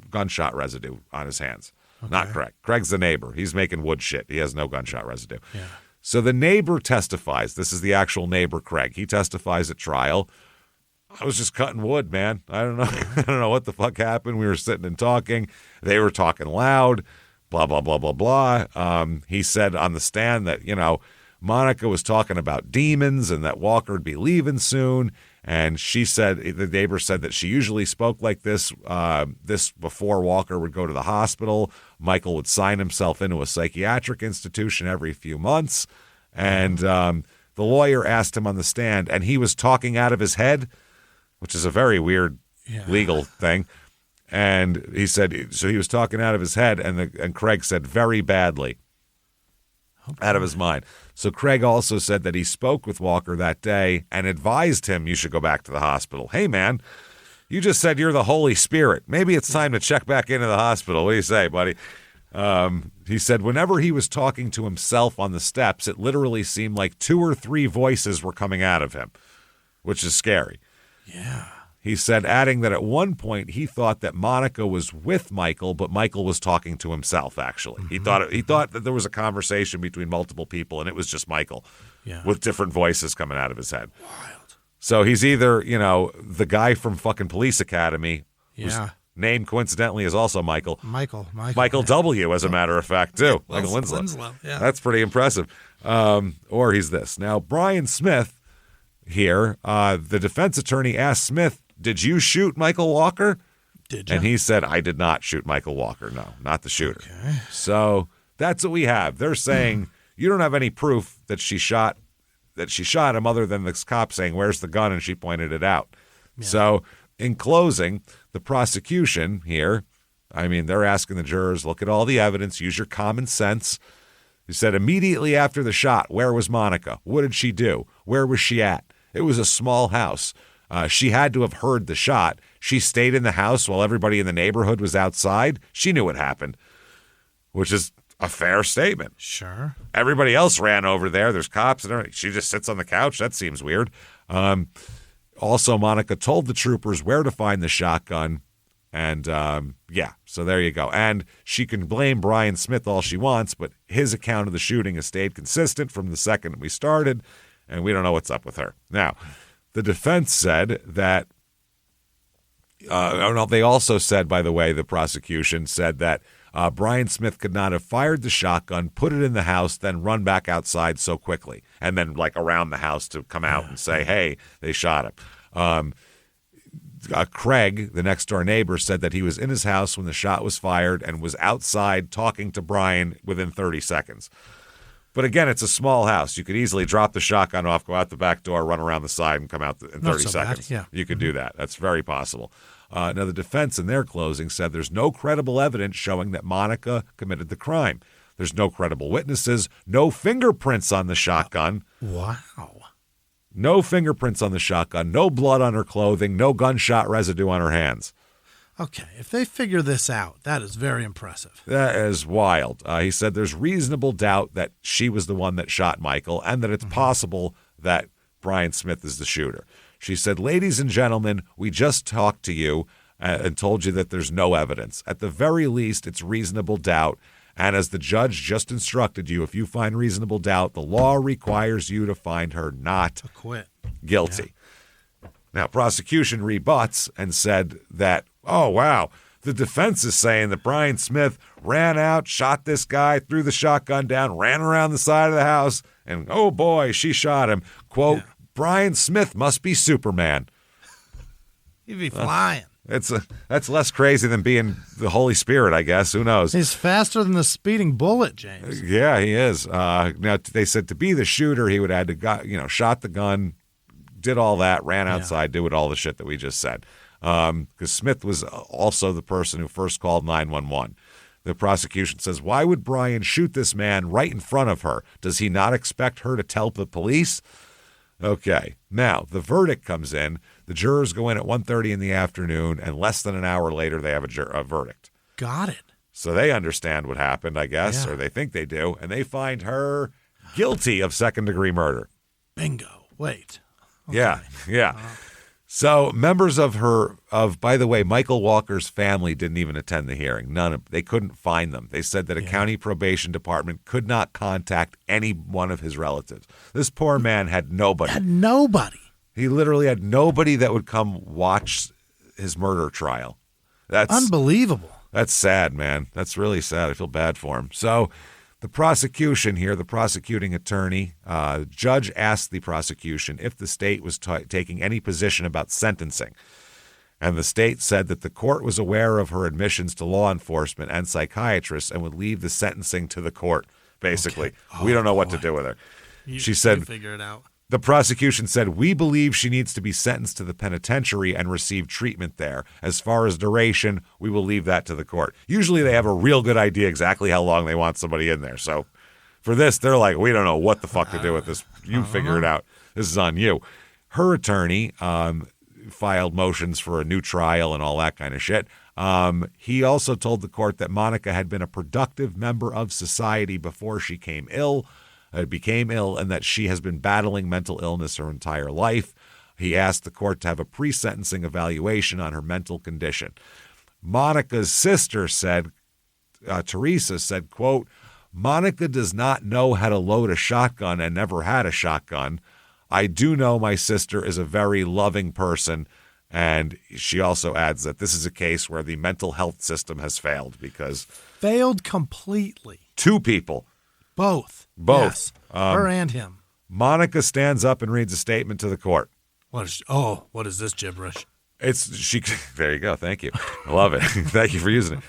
gunshot residue on his hands, not Craig. Craig's the neighbor. He's making wood shit. He has no gunshot residue. Yeah. So the neighbor testifies. This is the actual neighbor, Craig. He testifies at trial. I was just cutting wood, man. I don't know. I don't know what the fuck happened. We were sitting and talking. They were talking loud, blah, blah, blah, blah, blah. He said on the stand that, Monica was talking about demons and that Walker would be leaving soon. And the neighbor said that she usually spoke like this before Walker would go to the hospital. Michael would sign himself into a psychiatric institution every few months. And the lawyer asked him on the stand, and he was talking out of his head, which is a very weird legal thing. And he said, so he was talking out of his head, and Craig said very badly, out of his mind. So Craig also said that he spoke with Walker that day and advised him you should go back to the hospital. Hey, man, you just said you're the Holy Spirit. Maybe it's time to check back into the hospital. What do you say, buddy? He said whenever he was talking to himself on the steps, it literally seemed like 2 or 3 voices were coming out of him, which is scary. Yeah. He said, adding that at one point he thought that Monica was with Michael, but Michael was talking to himself, actually. He thought that there was a conversation between multiple people, and it was just Michael with different voices coming out of his head. Wild. So he's either, the guy from fucking Police Academy, whose name coincidentally is also Michael. Michael W., as a matter of fact, too. Michael Winslow. Yeah. That's pretty impressive. Or he's this. Now, Brian Smith here, the defense attorney asked Smith, did you shoot Michael Walker? Did you? And he said, I did not shoot Michael Walker. No, not the shooter. Okay. So that's what we have. They're saying you don't have any proof that she shot him other than this cop saying, where's the gun? And she pointed it out. Yeah. So in closing, the prosecution here, they're asking the jurors, look at all the evidence, use your common sense. He said immediately after the shot, where was Monica? What did she do? Where was she at? It was a small house. She had to have heard the shot. She stayed in the house while everybody in the neighborhood was outside. She knew what happened, which is a fair statement. Sure. Everybody else ran over there. There's cops and everything. She just sits on the couch. That seems weird. Also, Monica told the troopers where to find the shotgun. And, so there you go. And she can blame Brian Smith all she wants, but his account of the shooting has stayed consistent from the second we started, and we don't know what's up with her. Now, the defense said that, they also said, by the way, the prosecution said that Brian Smith could not have fired the shotgun, put it in the house, then run back outside so quickly, and then around the house to come out and say, hey, they shot him. Craig, the next door neighbor, said that he was in his house when the shot was fired and was outside talking to Brian within 30 seconds. But again, it's a small house. You could easily drop the shotgun off, go out the back door, run around the side, and come out in 30 seconds. Yeah. You could do that. That's very possible. Now, the defense in their closing said there's no credible evidence showing that Monica committed the crime. There's no credible witnesses, no fingerprints on the shotgun. Wow. No fingerprints on the shotgun, no blood on her clothing, no gunshot residue on her hands. Okay, if they figure this out, that is very impressive. That is wild. He said there's reasonable doubt that she was the one that shot Michael and that it's possible that Brian Smith is the shooter. She said, ladies and gentlemen, we just talked to you and told you that there's no evidence. At the very least, it's reasonable doubt. And as the judge just instructed you, if you find reasonable doubt, the law requires you to find her not acquit. Guilty. Yeah. Now, prosecution rebuts and said that, oh, wow, the defense is saying that Brian Smith ran out, shot this guy, threw the shotgun down, ran around the side of the house, and, oh, boy, she shot him. Quote, Brian Smith must be Superman. He'd be flying. That's less crazy than being the Holy Spirit, I guess. Who knows? He's faster than the speeding bullet, James. Yeah, he is. Now, they said to be the shooter, he would have had to, shot the gun, did all that, ran outside, did all the shit that we just said. Because Smith was also the person who first called 911. The prosecution says, why would Brian shoot this man right in front of her? Does he not expect her to tell the police? Okay. Now, the verdict comes in. The jurors go in at 1:30 in the afternoon, and less than an hour later, they have a verdict. Got it. So they understand what happened, I guess, or they think they do, and they find her guilty of second-degree murder. Bingo. Wait. Okay. Yeah. So members by the way, Michael Walker's family didn't even attend the hearing. They couldn't find them. They said that a county probation department could not contact any one of his relatives. This poor man had nobody. He literally had nobody that would come watch his murder trial. That's unbelievable. That's sad, man. That's really sad. I feel bad for him. So the prosecution here, the prosecuting attorney, judge asked the prosecution if the state was taking any position about sentencing. And the state said that the court was aware of her admissions to law enforcement and psychiatrists and would leave the sentencing to the court, basically. We don't know what to do with her. She said, figure it out. The prosecution said, we believe she needs to be sentenced to the penitentiary and receive treatment there. As far as duration, we will leave that to the court. Usually they have a real good idea exactly how long they want somebody in there. So for this, they're like, we don't know what the fuck to do with this. You figure it out. This is on you. Her attorney filed motions for a new trial and all that kind of shit. He also told the court that Monica had been a productive member of society before she became ill, and that she has been battling mental illness her entire life. He asked the court to have a pre-sentencing evaluation on her mental condition. Monica's sister said, Teresa said, quote, Monica does not know how to load a shotgun and never had a shotgun. I do know my sister is a very loving person. And she also adds that this is a case where the mental health system has failed because... Failed completely. Two people. Both. Yes. Her and him. Monica stands up and reads a statement to the court. What is this gibberish? There you go. Thank you. I love it. Thank you for using it.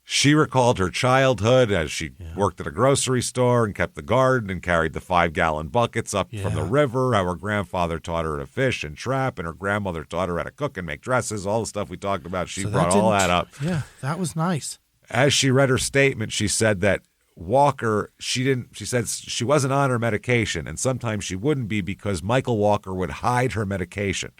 She recalled her childhood as she worked at a grocery store and kept the garden and carried the 5-gallon buckets up from the river. How her grandfather taught her to fish and trap, and her grandmother taught her how to cook and make dresses, all the stuff we talked about. She brought all that up. Yeah, that was nice. As she read her statement, she said that Walker, she said she wasn't on her medication, and sometimes she wouldn't be because Michael Walker would hide her medication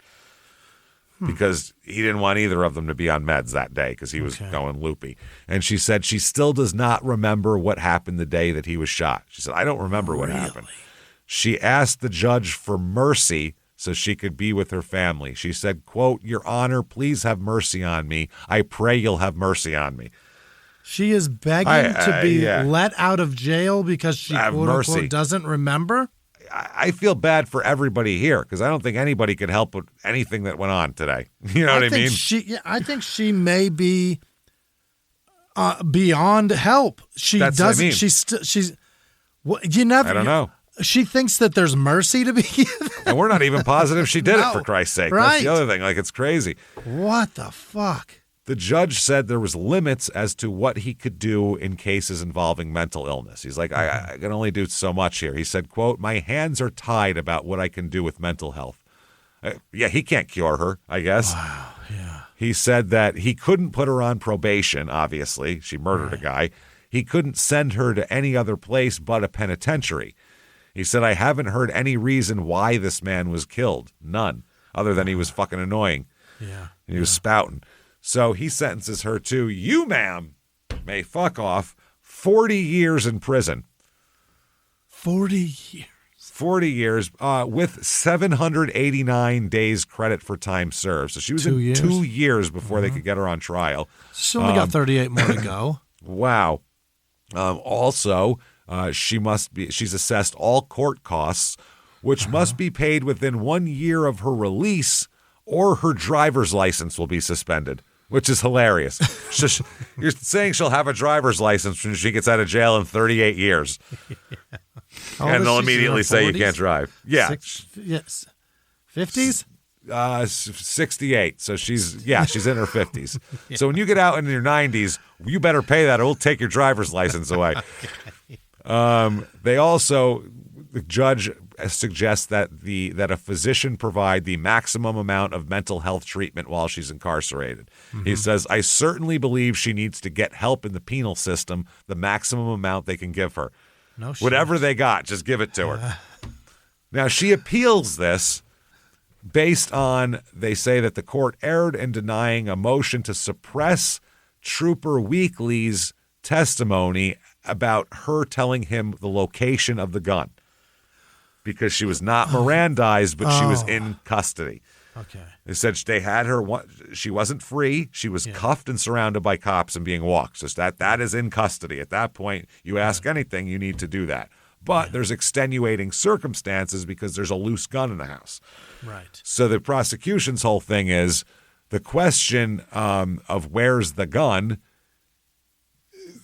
because he didn't want either of them to be on meds that day because he was going loopy. And she said she still does not remember what happened the day that he was shot. She said, I don't remember what happened. She asked the judge for mercy so she could be with her family. She said, quote, Your Honor, please have mercy on me. I pray you'll have mercy on me. She is begging to be let out of jail because she, quote unquote, doesn't remember? I feel bad for everybody here because I don't think anybody could help with anything that went on today. You know what I mean? I think she may be beyond help. That's doesn't. What I mean. She's. You never. I don't know. She thinks that there's mercy to be given. And we're not even positive she did it, for Christ's sake. Right. That's the other thing. Like, it's crazy. What the fuck? The judge said there was limits as to what he could do in cases involving mental illness. He's like, I can only do so much here. He said, quote, my hands are tied about what I can do with mental health. He can't cure her, I guess. Wow, yeah. He said that he couldn't put her on probation, obviously. She murdered a guy. He couldn't send her to any other place but a penitentiary. He said, I haven't heard any reason why this man was killed. None, other than he was fucking annoying. Yeah. He was spouting. So he sentences her to, you, ma'am, may fuck off, 40 years in prison. 40 years. 40 years with 789 days credit for time served. So she was 2 years? 2 years before they could get her on trial. She's only got 38 more to go. Wow. Also, she's assessed all court costs, which must be paid within 1 year of her release, or her driver's license will be suspended, which is hilarious. You're saying she'll have a driver's license when she gets out of jail in 38 years. And they'll immediately say you can't drive. Yeah. Yes. 50s? 68. So she's in her 50s. Yeah. So when you get out in your 90s, you better pay that or we'll take your driver's license away. They also, the judge suggests that a physician provide the maximum amount of mental health treatment while she's incarcerated. Mm-hmm. He says, I certainly believe she needs to get help in the penal system, the maximum amount they can give her. No shit. Whatever they got, just give it to her. Now, she appeals this based on, they say that the court erred in denying a motion to suppress Trooper Weekly's testimony about her telling him the location of the gun, because she was not Mirandized, but she was in custody. Okay. They said they had her. She wasn't free. She was cuffed and surrounded by cops and being walked. So that is in custody. At that point, you ask anything, you need to do that. But there's extenuating circumstances because there's a loose gun in the house. Right. So the prosecution's whole thing is the question of where's the gun.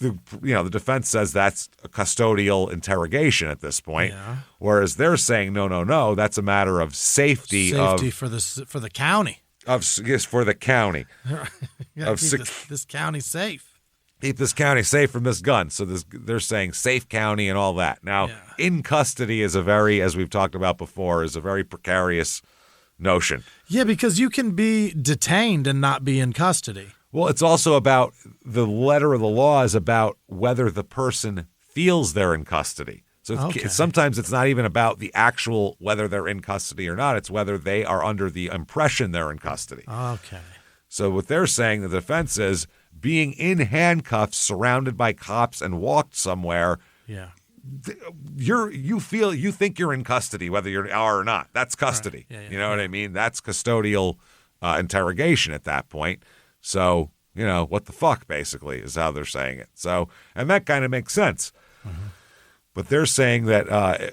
The defense says that's a custodial interrogation at this point, whereas they're saying no, that's a matter of safety for the county. For the county. Keep this county safe. Keep this county safe from this gun. So they're saying safe county and all that. Now, in custody is as we've talked about before, is a very precarious notion. Yeah, because you can be detained and not be in custody. Well, it's also about the letter of the law is about whether the person feels they're in custody. So sometimes it's not even about the actual whether they're in custody or not. It's whether they are under the impression they're in custody. Okay. So what they're saying, the defense is, being in handcuffs, surrounded by cops, and walked somewhere. Yeah. You think you're in custody, whether you are or not. That's custody. Right. You know what I mean? That's custodial interrogation at that point. So, what the fuck, basically, is how they're saying it. So, and that kind of makes sense. Mm-hmm. But they're saying that,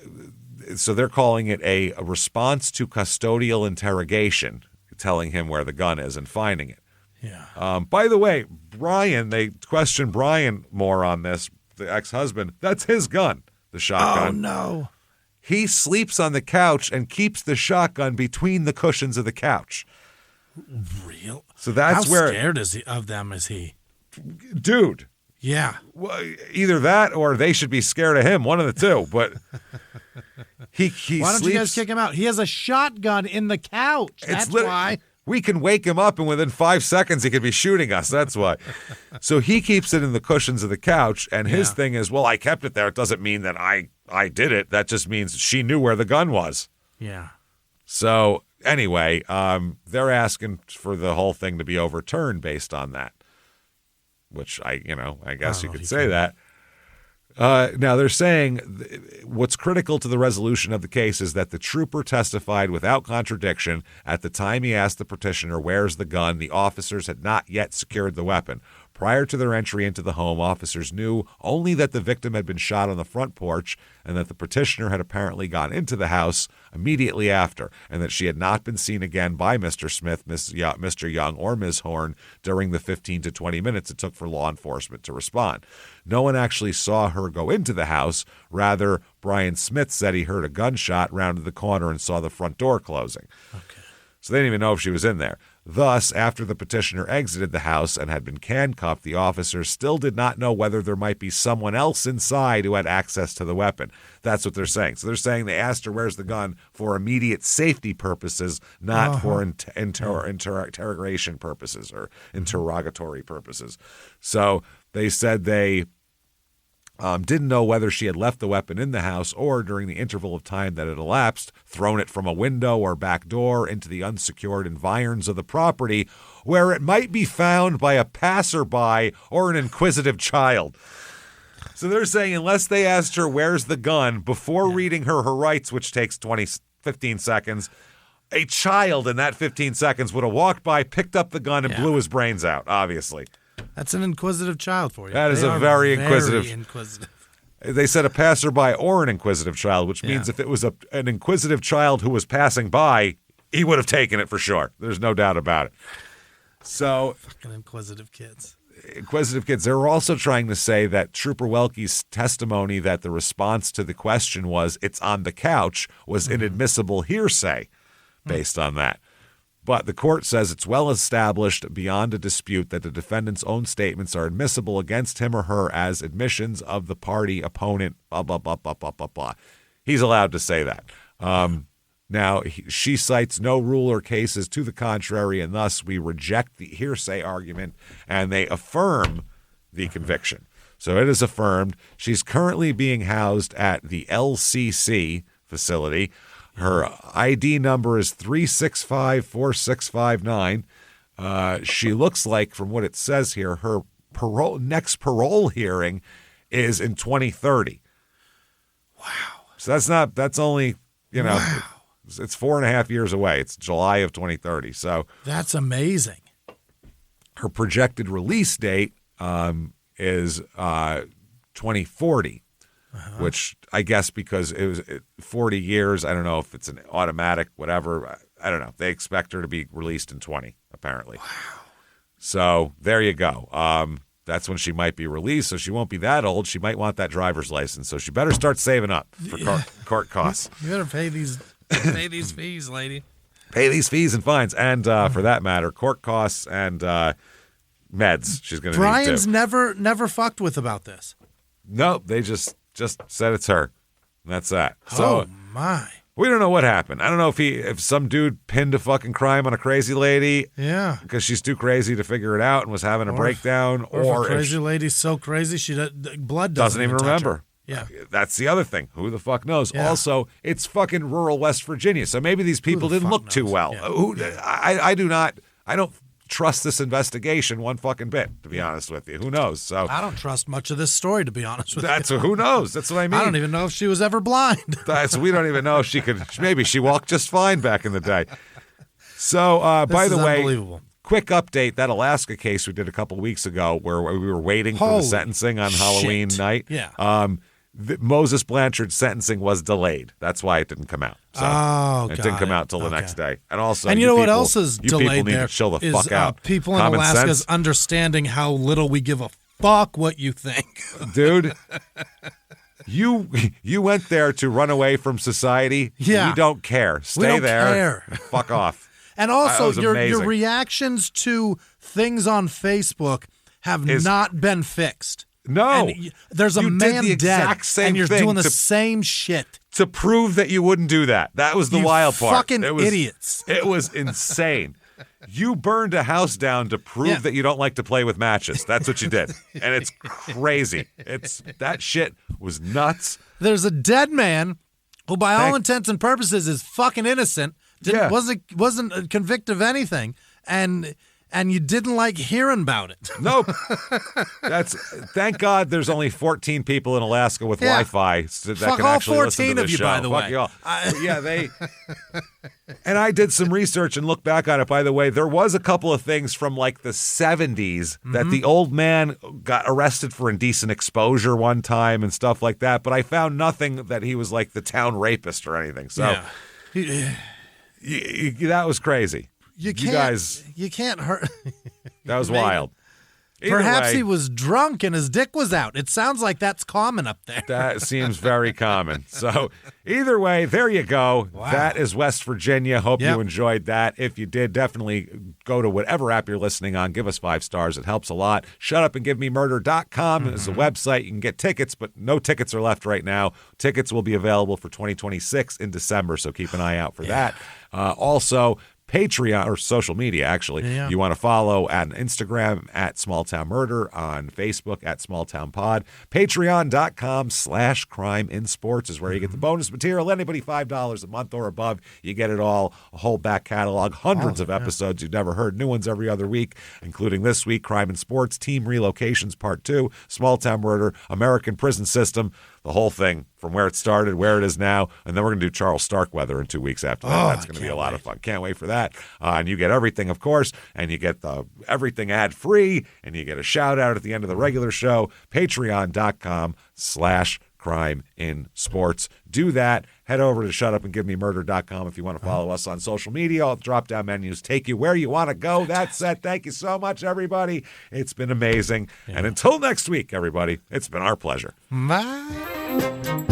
so they're calling it a response to custodial interrogation, telling him where the gun is and finding it. Yeah. By the way, Brian, they questioned Brian more on this, the ex-husband. That's his gun, the shotgun. Oh, no. He sleeps on the couch and keeps the shotgun between the cushions of the couch. Real? So that's How scared of them is he? Dude. Yeah. Well, either that or they should be scared of him, one of the two. But he Why don't sleeps, you guys kick him out? He has a shotgun in the couch. That's why. We can wake him up, and within 5 seconds, he could be shooting us. That's why. So he keeps it in the cushions of the couch, and his thing is, well, I kept it there. It doesn't mean that I did it. That just means she knew where the gun was. Yeah. So anyway, they're asking for the whole thing to be overturned based on that, which I guess you could say that. Now, they're saying what's critical to the resolution of the case is that the trooper testified without contradiction. At the time he asked the petitioner, where's the gun, the officers had not yet secured the weapon. Prior to their entry into the home, officers knew only that the victim had been shot on the front porch and that the petitioner had apparently gone into the house immediately after, and that she had not been seen again by Mr. Smith, Mr. Young, or Ms. Horn during the 15 to 20 minutes it took for law enforcement to respond. No one actually saw her go into the house. Rather, Brian Smith said he heard a gunshot, rounded the corner, and saw the front door closing. Okay. So they didn't even know if she was in there. Thus, after the petitioner exited the house and had been handcuffed, the officers still did not know whether there might be someone else inside who had access to the weapon. That's what they're saying. So they're saying they asked her, where's the gun, for immediate safety purposes, not for interrogation purposes or interrogatory purposes. So they said they didn't know whether she had left the weapon in the house or, during the interval of time that had elapsed, thrown it from a window or back door into the unsecured environs of the property, where it might be found by a passerby or an inquisitive child. So they're saying unless they asked her where's the gun before reading her rights, which takes 15 seconds, a child in that 15 seconds would have walked by, picked up the gun, and blew his brains out, obviously. That's an inquisitive child for you. That is a very inquisitive. They said a passerby or an inquisitive child, which means if it was an inquisitive child who was passing by, he would have taken it for sure. There's no doubt about it. So, fucking inquisitive kids. They were also trying to say that Trooper Welke's testimony that the response to the question was, "It's on the couch," was inadmissible hearsay based on that. But the court says it's well established beyond a dispute that the defendant's own statements are admissible against him or her as admissions of the party opponent, blah, blah, blah, blah, blah, blah, blah. He's allowed to say that. Now, she cites no rule or cases to the contrary, and thus we reject the hearsay argument, and they affirm the conviction. So it is affirmed. She's currently being housed at the LCC facility. Her ID number is 3654659. She looks like, from what it says here, her next parole hearing is in 2030. Wow. So that's only, wow. It's 4.5 years away. It's July of 2030. So that's amazing. Her projected release date is 2040, which I guess because it was 40 years, I don't know if it's an automatic, whatever. I don't know. They expect her to be released in 20, apparently. Wow. So there you go. That's when she might be released, so she won't be that old. She might want that driver's license, so she better start saving up for court costs. You better pay these fees, lady. Pay these fees and fines, and for that matter, court costs and meds. She's going to need too. Brian's never fucked with about this. Nope, they just said it's her. And that's that. So, oh my. We don't know what happened. I don't know if some dude pinned a fucking crime on a crazy lady. Yeah. Because she's too crazy to figure it out and was having a breakdown. Or if a crazy lady's so crazy blood doesn't even remember. Yeah. That's the other thing. Who the fuck knows? Yeah. Also, it's fucking rural West Virginia. So maybe these people didn't look too well. Yeah. I don't trust this investigation one fucking bit, to be honest with you. Who knows? So I don't trust much of this story, to be honest with you. Who knows? That's what I mean. I don't even know if she was ever blind. We don't even know if she could. Maybe she walked just fine back in the day. So, by the way, quick update, that Alaska case we did a couple weeks ago where we were waiting for the sentencing on Halloween night. Yeah. Moses Blanchard's sentencing was delayed. That's why it didn't come out. So it didn't come out till the next day. And also, and you know what else is delayed people need there to chill the fuck out. People in Alaska's understanding how little we give a fuck what you think. Dude, you went there to run away from society. Yeah. We don't care. Stay there. Fuck off. And also, your reactions to things on Facebook have not been fixed. No. And there's a man dead, and you're doing the same shit. To prove that you wouldn't do that. That was the wild part. Fucking idiots. It was insane. You burned a house down to prove that you don't like to play with matches. That's what you did. And it's crazy. That shit was nuts. There's a dead man who, by all intents and purposes, is fucking innocent. Wasn't convicted of anything. And you didn't like hearing about it. Nope. Thank God there's only 14 people in Alaska with Wi-Fi that can actually listen to the show. By the way. Fuck you all. And I did some research and looked back on it. By the way, there was a couple of things from like the 70s that the old man got arrested for indecent exposure one time and stuff like that. But I found nothing that he was like the town rapist or anything. So that was crazy. You can't hurt. That was wild. Perhaps he was drunk and his dick was out. It sounds like that's common up there. That seems very common. So either way, there you go. Wow. That is West Virginia. Hope you enjoyed that. If you did, definitely go to whatever app you're listening on. Give us 5 stars. It helps a lot. Shutupandgivememurder.com is a website. You can get tickets, but no tickets are left right now. Tickets will be available for 2026 in December, so keep an eye out for that. Also, Patreon, or social media, actually. You want to follow at Instagram at Small Town Murder, on Facebook at Small Town Pod. Patreon.com/Crime in Sports is where you get the bonus material. Anybody $5 a month or above, you get it all. A whole back catalog, hundreds of episodes you've never heard, new ones every other week, including this week, Crime in Sports, Team Relocations Part 2, Small Town Murder, American Prison System, the whole thing from where it started, where it is now, and then we're going to do Charles Starkweather in 2 weeks after that. That's going to be a lot of fun. Can't wait for that. And you get everything, of course, and you get everything ad-free, and you get a shout-out at the end of the regular show. Patreon.com/Crime crime in sports. Do that. Head over to shutupandgivememurder.com if you want to follow us on social media. All the drop-down menus take you where you want to go. That's it. Thank you so much, everybody. It's been amazing. Yeah. And until next week, everybody, it's been our pleasure. Bye.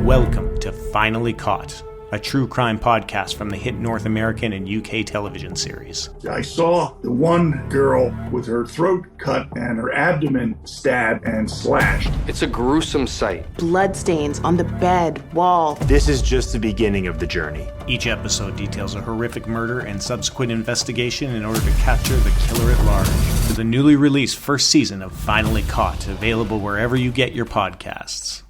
Welcome to Finally Caught, a true crime podcast from the hit North American and UK television series. I saw the one girl with her throat cut and her abdomen stabbed and slashed. It's a gruesome sight. Bloodstains on the bed, wall. This is just the beginning of the journey. Each episode details a horrific murder and subsequent investigation in order to capture the killer at large. To the newly released first season of Finally Caught, available wherever you get your podcasts.